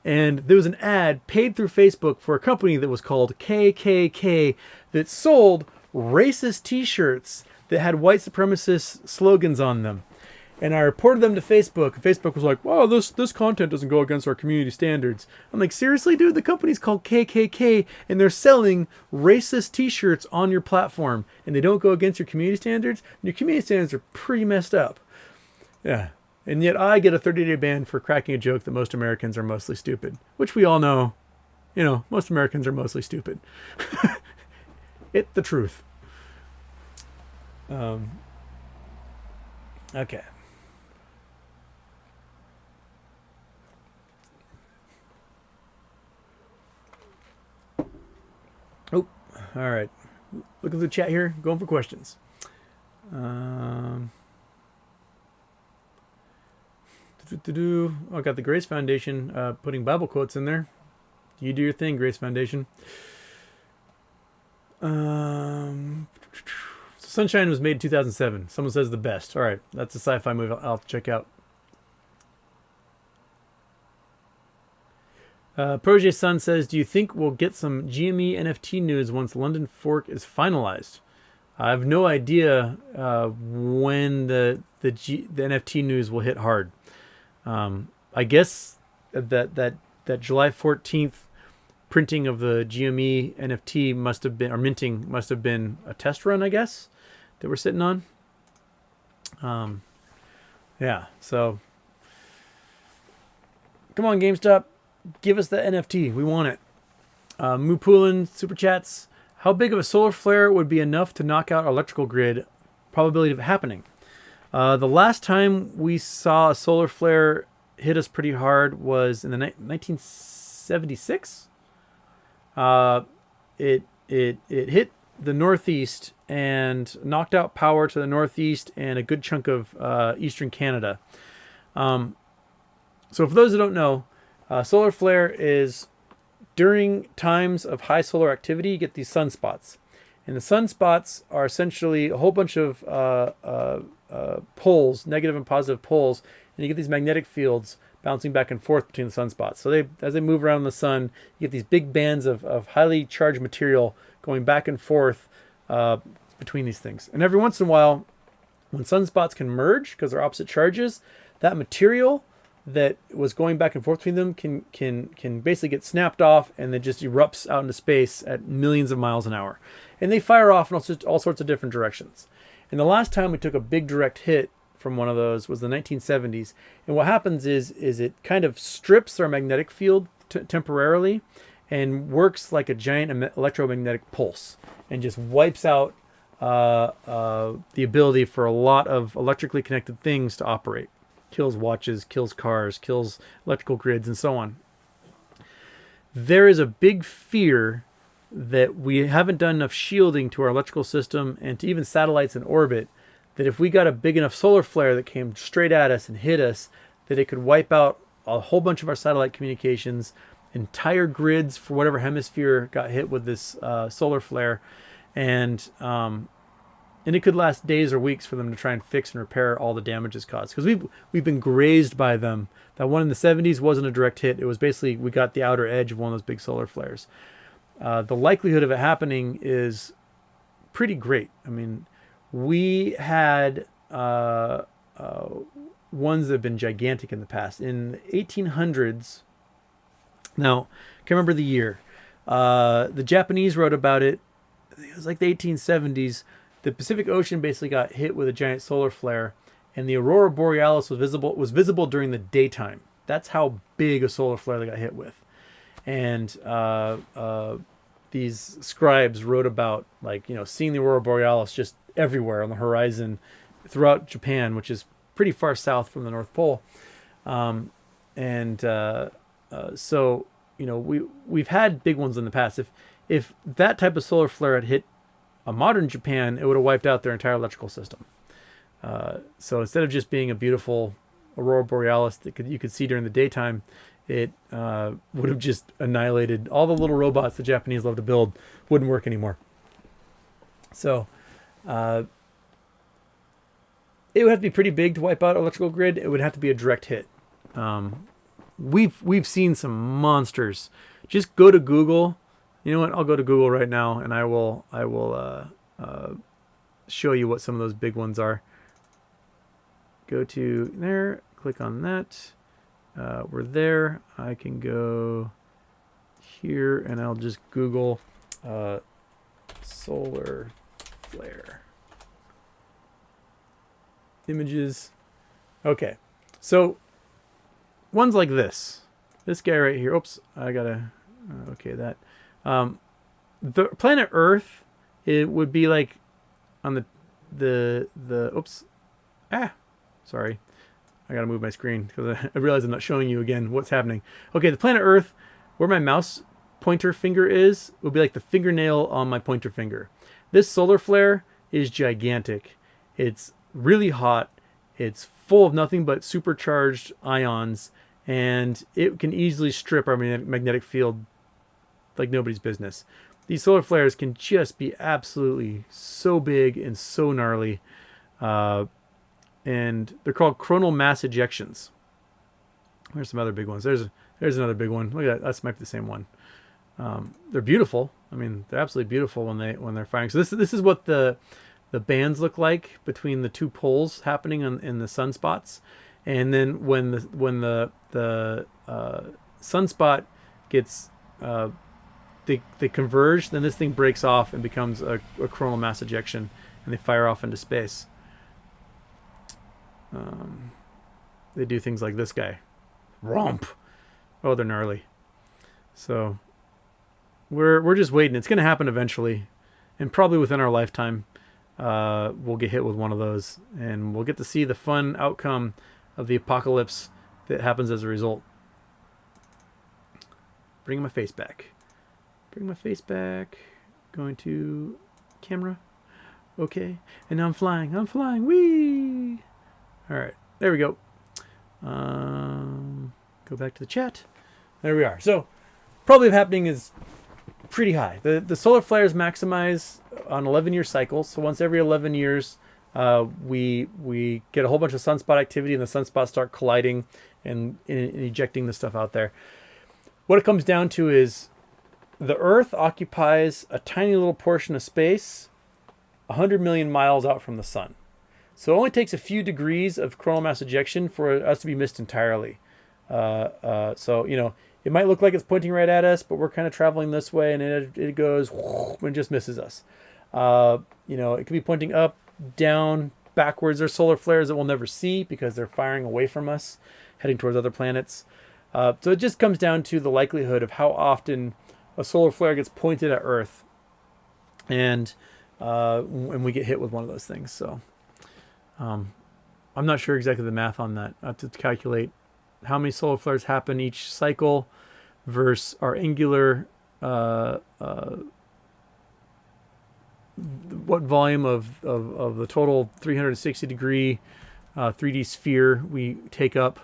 And there was an ad paid through Facebook for a company that was called KKK that sold racist t-shirts that had white supremacist slogans on them. And I reported them to Facebook. And Facebook was like, wow, this content doesn't go against our community standards. I'm like, seriously, dude? The company's called KKK, and they're selling racist t-shirts on your platform, and they don't go against your community standards? And your community standards are pretty messed up. Yeah. And yet I get a 30-day ban for cracking a joke that most Americans are mostly stupid, which we all know, most Americans are mostly stupid. It's the truth. Okay. Oh, all right. Look at the chat here. Going for questions. I got the Grace Foundation putting Bible quotes in there. You do your thing, Grace Foundation. Sunshine was made in 2007. Someone says the best. All right, that's a sci-fi movie I'll have to check out. Protege Sun says, do you think we'll get some GME NFT news once London Fork is finalized? I have no idea when the NFT news will hit hard. I guess that July 14th printing of the GME NFT must have been, or minting must have been a test run, I guess, that we're sitting on. Yeah, so come on, GameStop. Give us the NFT. We want it. Mupulin Super Chats. How big of a solar flare would be enough to knock out our electrical grid? Probability of it happening. The last time we saw a solar flare hit us pretty hard was in the 1976. It it hit the northeast and knocked out power to the northeast and a good chunk of eastern Canada. So for those who don't know, solar flare is during times of high solar activity, you get these sunspots. And the sunspots are essentially a whole bunch of poles, negative and positive poles, and you get these magnetic fields bouncing back and forth between the sunspots. So as they move around the sun, you get these big bands of highly charged material going back and forth between these things. And every once in a while, when sunspots can merge because they're opposite charges, that material that was going back and forth between them can basically get snapped off, and it just erupts out into space at millions of miles an hour. And they fire off in all sorts of different directions. And the last time we took a big direct hit from one of those was the 1970s. And what happens is it kind of strips our magnetic field temporarily and works like a giant electromagnetic pulse and just wipes out the ability for a lot of electrically connected things to operate. Kills watches, kills cars, kills electrical grids, and so on. There is a big fear that we haven't done enough shielding to our electrical system and to even satellites in orbit, that if we got a big enough solar flare that came straight at us and hit us, that it could wipe out a whole bunch of our satellite communications, entire grids for whatever hemisphere got hit with this solar flare, and it could last days or weeks for them to try and fix and repair all the damages caused. Because we've been grazed by them. That one in the 70s wasn't a direct hit. It was basically we got the outer edge of one of those big solar flares. The likelihood of it happening is pretty great. I mean, we had ones that have been gigantic in the past. In the 1800s, now, I can't remember the year. The Japanese wrote about it. It was like the 1870s. The Pacific Ocean basically got hit with a giant solar flare, and the aurora borealis was visible during the daytime. That's how big a solar flare they got hit with. And these scribes wrote about, like, seeing the aurora borealis just everywhere on the horizon throughout Japan, which is pretty far south from the North Pole. So we've had big ones in the past. If that type of solar flare had hit a modern Japan, it would have wiped out their entire electrical system. So instead of just being a beautiful aurora borealis that you could see during the daytime, it would have just annihilated all the little robots the Japanese love to build. Wouldn't work anymore. So it would have to be pretty big to wipe out electrical grid. It would have to be a direct hit. We've seen some monsters. Just go to Google. You know what? I'll go to Google right now, and I will show you what some of those big ones are. Go to there, click on that. We're there. I can go here, and I'll just Google solar flare images. Okay, so ones like this guy right here. Oops, I gotta okay that. The planet Earth, it would be like on the oops, sorry, I gotta move my screen because I realize I'm not showing you again what's happening. Okay, the planet Earth, where my mouse pointer finger is, would be like the fingernail on my pointer finger. This solar flare is gigantic. It's really hot. It's full of nothing but supercharged ions, and it can easily strip our magnetic field like nobody's business. These solar flares can just be absolutely so big and so gnarly, and they're called coronal mass ejections. There's some other big ones. There's another big one. Look at that. That might be the same one. They're beautiful. I mean, they're absolutely beautiful when they're firing. So this is what the bands look like between the two poles happening in the sunspots, and then when the sunspot gets they converge, then this thing breaks off and becomes a coronal mass ejection, and they fire off into space. They do things like this guy. Romp. Oh, they're gnarly. So we're just waiting. It's going to happen eventually, and probably within our lifetime, we'll get hit with one of those, and we'll get to see the fun outcome of the apocalypse that happens as a result. Bring my face back. Bring my face back. Going to camera. Okay. And now I'm flying. I'm flying. Whee! All right. There we go. Go back to the chat. There we are. So probability of happening is pretty high. The solar flares maximize on 11-year cycles. So once every 11 years, we get a whole bunch of sunspot activity, and the sunspots start colliding and ejecting the stuff out there. What it comes down to is the Earth occupies a tiny little portion of space 100 million miles out from the sun. So it only takes a few degrees of coronal mass ejection for us to be missed entirely. So, you know, it might look like it's pointing right at us, but we're kind of traveling this way, and it goes and just misses us. You know, it could be pointing up, down, backwards. There's solar flares that we'll never see because they're firing away from us, heading towards other planets. So it just comes down to the likelihood of how often a solar flare gets pointed at Earth, and when we get hit with one of those things. So I'm not sure exactly the math on that. I have to calculate how many solar flares happen each cycle versus our angular, what volume of the total 360 degree 3D sphere we take up.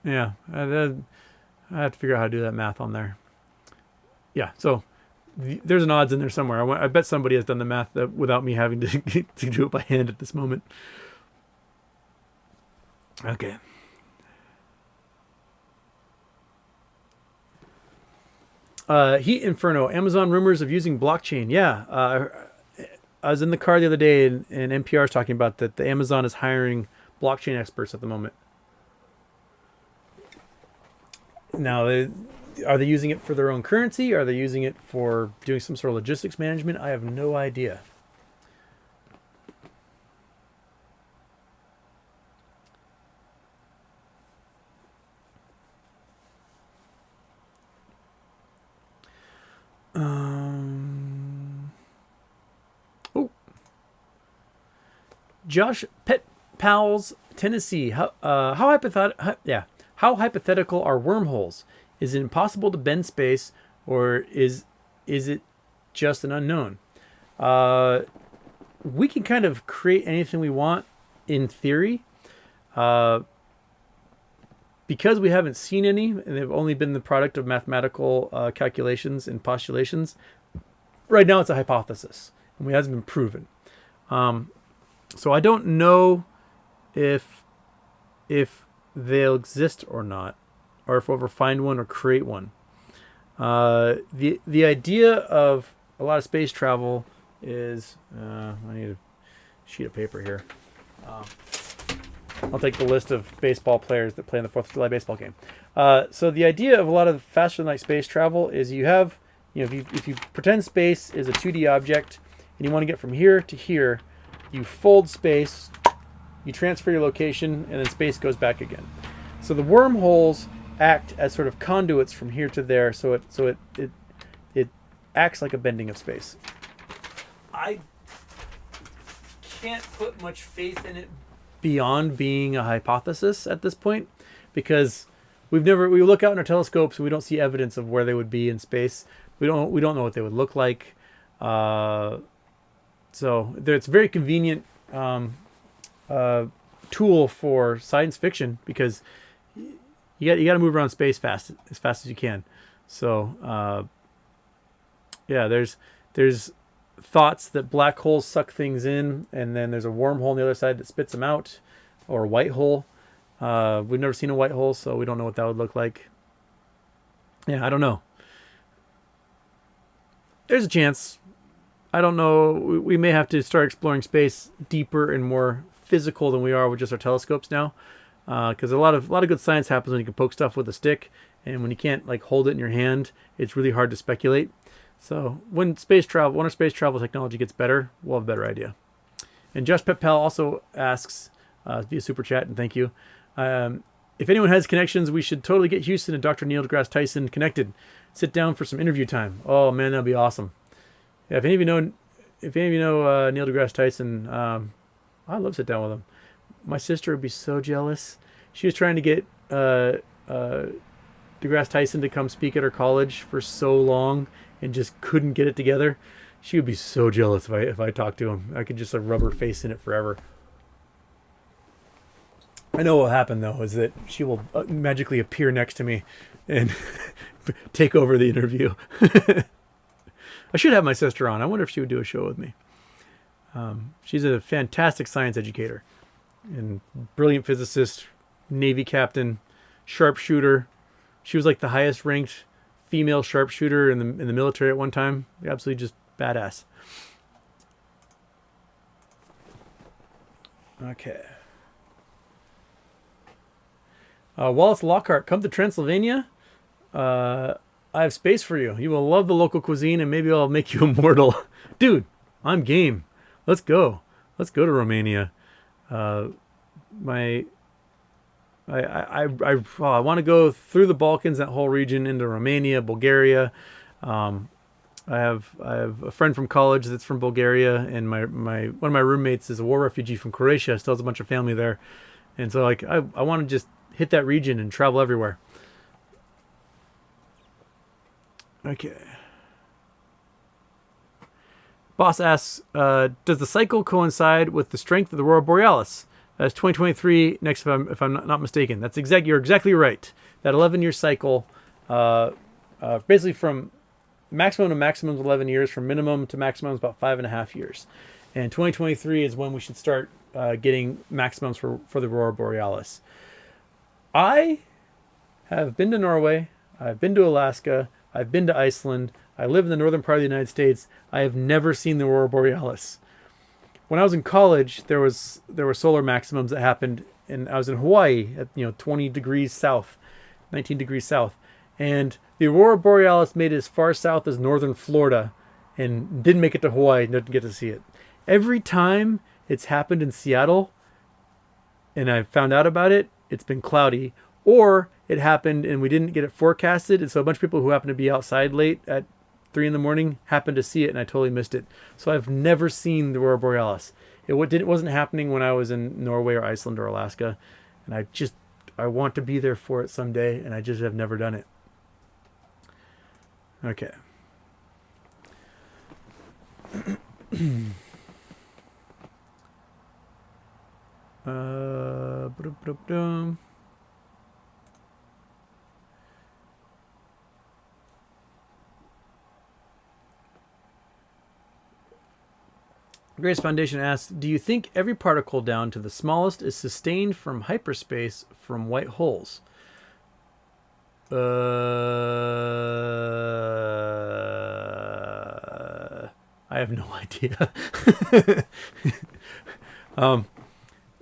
Yeah, I have to figure out how to do that math on there. Yeah, so there's an odds in there somewhere. I bet somebody has done the math without me having to do it by hand at this moment. Okay. Heat Inferno, Amazon rumors of using blockchain. Yeah, I was in the car the other day, and NPR is talking about that the Amazon is hiring blockchain experts at the moment. Now, are they using it for their own currency? Are they using it for doing some sort of logistics management? I have no idea. Josh Pet Pals, Tennessee. How hypothetical are wormholes? Is it impossible to bend space, or is it just an unknown? We can kind of create anything we want in theory. Because we haven't seen any, and they've only been the product of mathematical calculations and postulations, right now it's a hypothesis, and it hasn't been proven. So I don't know if they'll exist or not, or if we'll ever find one or create one. The idea of a lot of space travel is I need a sheet of paper here. I'll take the list of baseball players that play in the 4th of July baseball game. So the idea of a lot of faster than light space travel is you have, if you pretend space is a 2D object and you want to get from here to here, you fold space, you transfer your location, and then space goes back again. So the wormholes act as sort of conduits from here to there, so it acts like a bending of space. I can't put much faith in it beyond being a hypothesis at this point, because we look out in our telescopes and we don't see evidence of where they would be in space. We don't know what they would look like. So it's a very convenient tool for science fiction, because you got to move around space as fast as you can. So yeah, there's thoughts that black holes suck things in, and then there's a wormhole on the other side that spits them out, or a white hole. We've never seen a white hole, so we don't know what that would look like. Yeah, I don't know. There's a chance. I don't know. We may have to start exploring space deeper and more physical than we are with just our telescopes now, because a lot of good science happens when you can poke stuff with a stick, and when you can't like hold it in your hand, it's really hard to speculate. So when our space travel technology gets better, we'll have a better idea. And Josh Pepel also asks via super chat, and thank you. If anyone has connections, we should totally get Houston and Dr. Neil deGrasse Tyson connected. Sit down for some interview time. Oh man, that'd be awesome. Yeah, if any of you know Neil deGrasse Tyson, I'd love to sit down with him. My sister would be so jealous. She was trying to get deGrasse Tyson to come speak at her college for so long, and just couldn't get it together, she would be so jealous if I talked to him. I could just like rub her face in it forever. I know what will happen though is that she will magically appear next to me and take over the interview. I should have my sister on. I wonder if she would do a show with me. She's a fantastic science educator and brilliant physicist, Navy captain, sharpshooter. She was like the highest ranked female sharpshooter in the military at one time. Absolutely just badass. Okay. Wallace Lockhart, come to Transylvania. I have space for you. You will love the local cuisine, and maybe I'll make you immortal. Dude, I'm game. Let's go. Let's go to Romania. I want to go through the Balkans, that whole region, into Romania, Bulgaria. I have a friend from college that's from Bulgaria, and one of my roommates is a war refugee from Croatia. Still has a bunch of family there, and so like I want to just hit that region and travel everywhere. Okay. Boss asks, does the cycle coincide with the strength of the Aurora Borealis? That's 2023 next, if I'm not mistaken. You're exactly right. That 11-year cycle, basically from maximum to maximum is 11 years, from minimum to maximum is about 5.5 years. And 2023 is when we should start getting maximums for the Aurora Borealis. I have been to Norway. I've been to Alaska. I've been to Iceland. I live in the northern part of the United States. I have never seen the Aurora Borealis. When I was in college, there were solar maximums that happened, and I was in Hawaii at 20 degrees south, 19 degrees south, and the Aurora Borealis made it as far south as northern Florida, and didn't make it to Hawaii. Didn't get to see it. Every time it's happened in Seattle, and I found out about it, it's been cloudy, or it happened and we didn't get it forecasted, and so a bunch of people who happened to be outside late at 3 in.the morning happened to see it, and I totally missed it. So I've never seen the Aurora Borealis. It wasn't happening when I was in Norway or Iceland or Alaska, and I want to be there for it someday, and I just have never done it. Okay. Grace Foundation asks, do you think every particle down to the smallest is sustained from hyperspace from white holes? I have no idea. I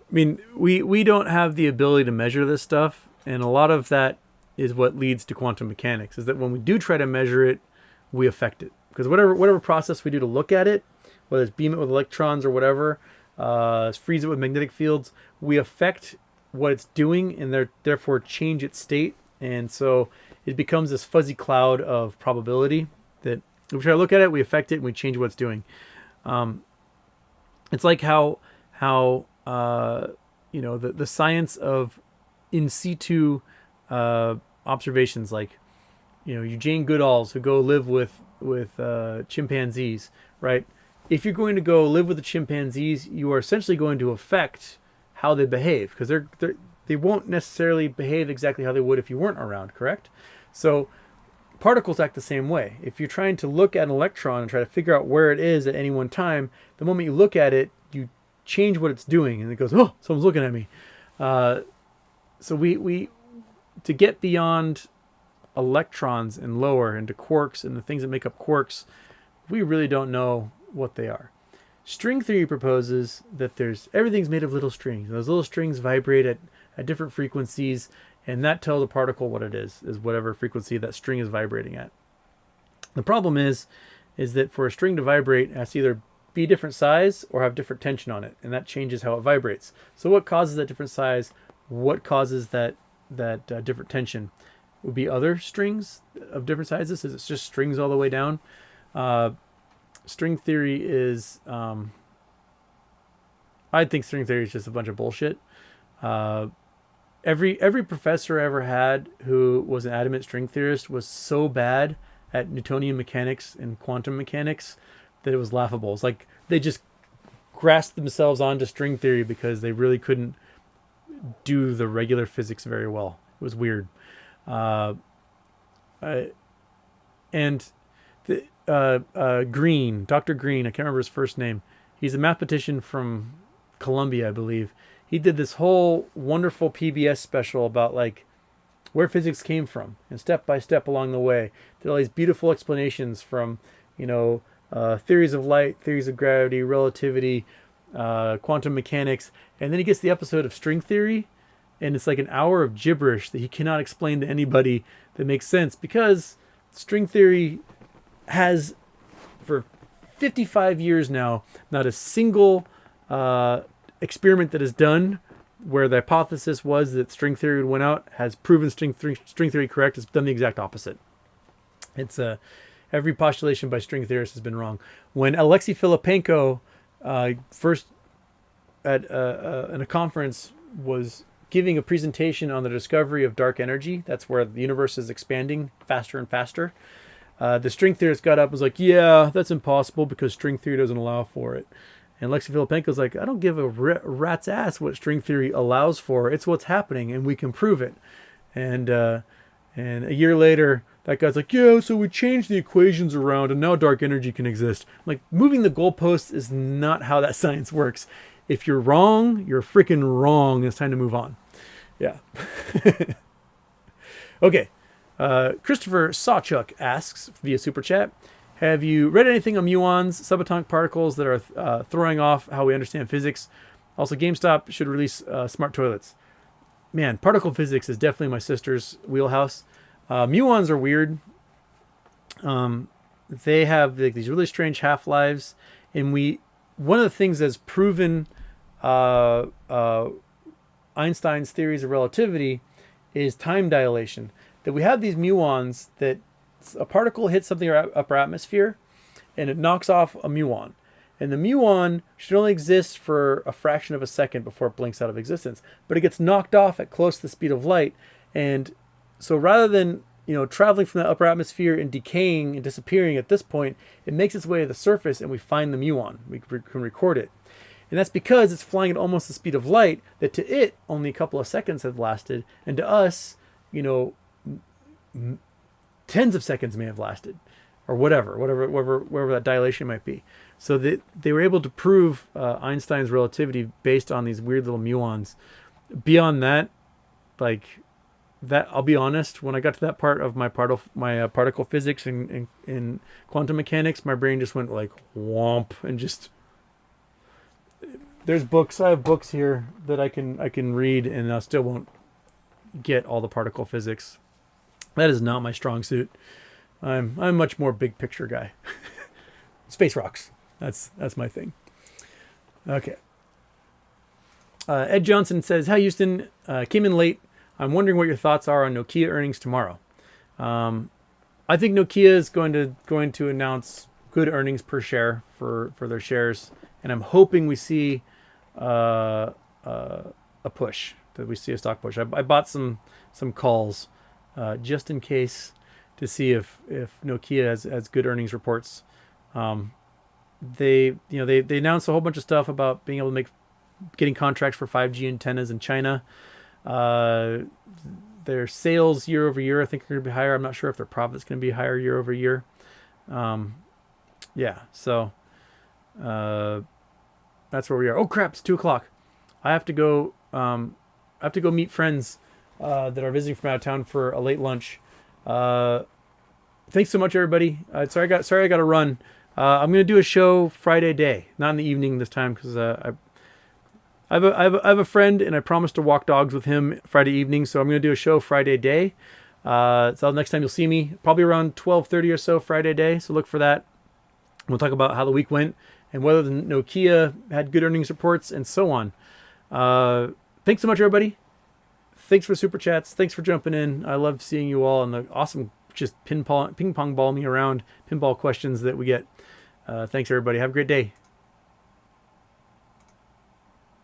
mean, we don't have the ability to measure this stuff, and a lot of that is what leads to quantum mechanics, is that when we do try to measure it, we affect it. Because whatever process we do to look at it, whether it's beam it with electrons or whatever, freeze it with magnetic fields, we affect what it's doing and therefore change its state. And so it becomes this fuzzy cloud of probability that if we try to look at it, we affect it and we change what it's doing. It's like how the science of in situ observations, like Eugene Goodall's, who go live with chimpanzees, right? If you're going to go live with the chimpanzees, you are essentially going to affect how they behave, because they won't necessarily behave exactly how they would if you weren't around, correct? So particles act the same way. If you're trying to look at an electron and try to figure out where it is at any one time, the moment you look at it, you change what it's doing, and it goes, oh, someone's looking at me. So we to get beyond electrons and lower into quarks and the things that make up quarks, we really don't know what they are. String theory proposes that everything's made of little strings. Those little strings vibrate at different frequencies, and that tells a particle what it is whatever frequency that string is vibrating at. The problem is that for a string to vibrate, it has to either be a different size or have different tension on it, and that changes how it vibrates. So what causes that different size? What causes that different tension? Would be other strings of different sizes. Is it just strings all the way down? String theory is, I think string theory is just a bunch of bullshit. Every professor I ever had who was an adamant string theorist was so bad at Newtonian mechanics and quantum mechanics that it was laughable. It's like they just grasped themselves onto string theory because they really couldn't do the regular physics very well. It was weird. And Green, Dr. Green, I can't remember his first name. He's a mathematician from Columbia, I believe. He did this whole wonderful PBS special about like where physics came from and step by step along the way. Did all these beautiful explanations from, theories of light, theories of gravity, relativity, quantum mechanics. And then he gets the episode of string theory, and it's like an hour of gibberish that he cannot explain to anybody that makes sense, because string theory has, for 55 years now, not a single experiment that is done where the hypothesis was that string theory would win out has proven string theory correct. It's done the exact opposite. It's every postulation by string theorists has been wrong. When Alexei Filipenko first at in a conference was giving a presentation on the discovery of dark energy, that's where the universe is expanding faster and faster. The string theorist got up and was like, yeah, that's impossible because string theory doesn't allow for it. And Alexei Filipenko's like, I don't give a rat's ass what string theory allows for. It's what's happening, and we can prove it. And a year later, that guy's like, yeah, so we changed the equations around, and now dark energy can exist. Like, moving the goalposts is not how that science works. If you're wrong, you're freaking wrong. It's time to move on. Yeah. Okay. Christopher Sawchuk asks via Super Chat, have you read anything on muons, subatomic particles that are throwing off how we understand physics? Also, GameStop should release smart toilets. Man, particle physics is definitely my sister's wheelhouse. Muons are weird. They have these really strange half-lives. And one of the things that's proven Einstein's theories of relativity is time dilation. That we have these muons that a particle hits something in our upper atmosphere and it knocks off a muon. And the muon should only exist for a fraction of a second before it blinks out of existence. But it gets knocked off at close to the speed of light. And so rather than traveling from the upper atmosphere and decaying and disappearing at this point, it makes its way to the surface and we find the muon. We can record it. And that's because it's flying at almost the speed of light, that to it only a couple of seconds have lasted. And to us, tens of seconds may have lasted, or whatever that dilation might be. So they were able to prove Einstein's relativity based on these weird little muons. Beyond that, I'll be honest, when I got to that part of my particle physics and quantum mechanics, my brain just went like womp, and just there's books. I have books here that I can read, and I still won't get all the particle physics. That is not my strong suit. I'm a much more big picture guy. Space rocks. That's my thing. Okay. Ed Johnson says, hi Houston, came in late. I'm wondering what your thoughts are on Nokia earnings tomorrow. I think Nokia is going to announce good earnings per share for their shares, and I'm hoping we see a push, that we see a stock push. I bought some calls just in case, to see if Nokia has good earnings reports. They announced a whole bunch of stuff about being able to getting contracts for 5G antennas in China. Their sales year over year, I think, are going to be higher. I'm not sure if their profit's going to be higher year over year. So that's where we are. Oh crap! It's 2:00. I have to go. Meet friends that are visiting from out of town for a late lunch. Thanks so much, everybody. Sorry I got to run. I'm going to do a show Friday day, not in the evening this time, because I have a friend, and I promised to walk dogs with him Friday evening, so I'm going to do a show Friday day. So next time you'll see me, probably around 12:30 or so Friday day, so look for that. We'll talk about how the week went and whether the Nokia had good earnings reports and so on. Thanks so much, everybody. Thanks for super chats. Thanks for jumping in. I love seeing you all and the awesome just ping pong ball me around pinball questions that we get. Thanks, everybody. Have a great day.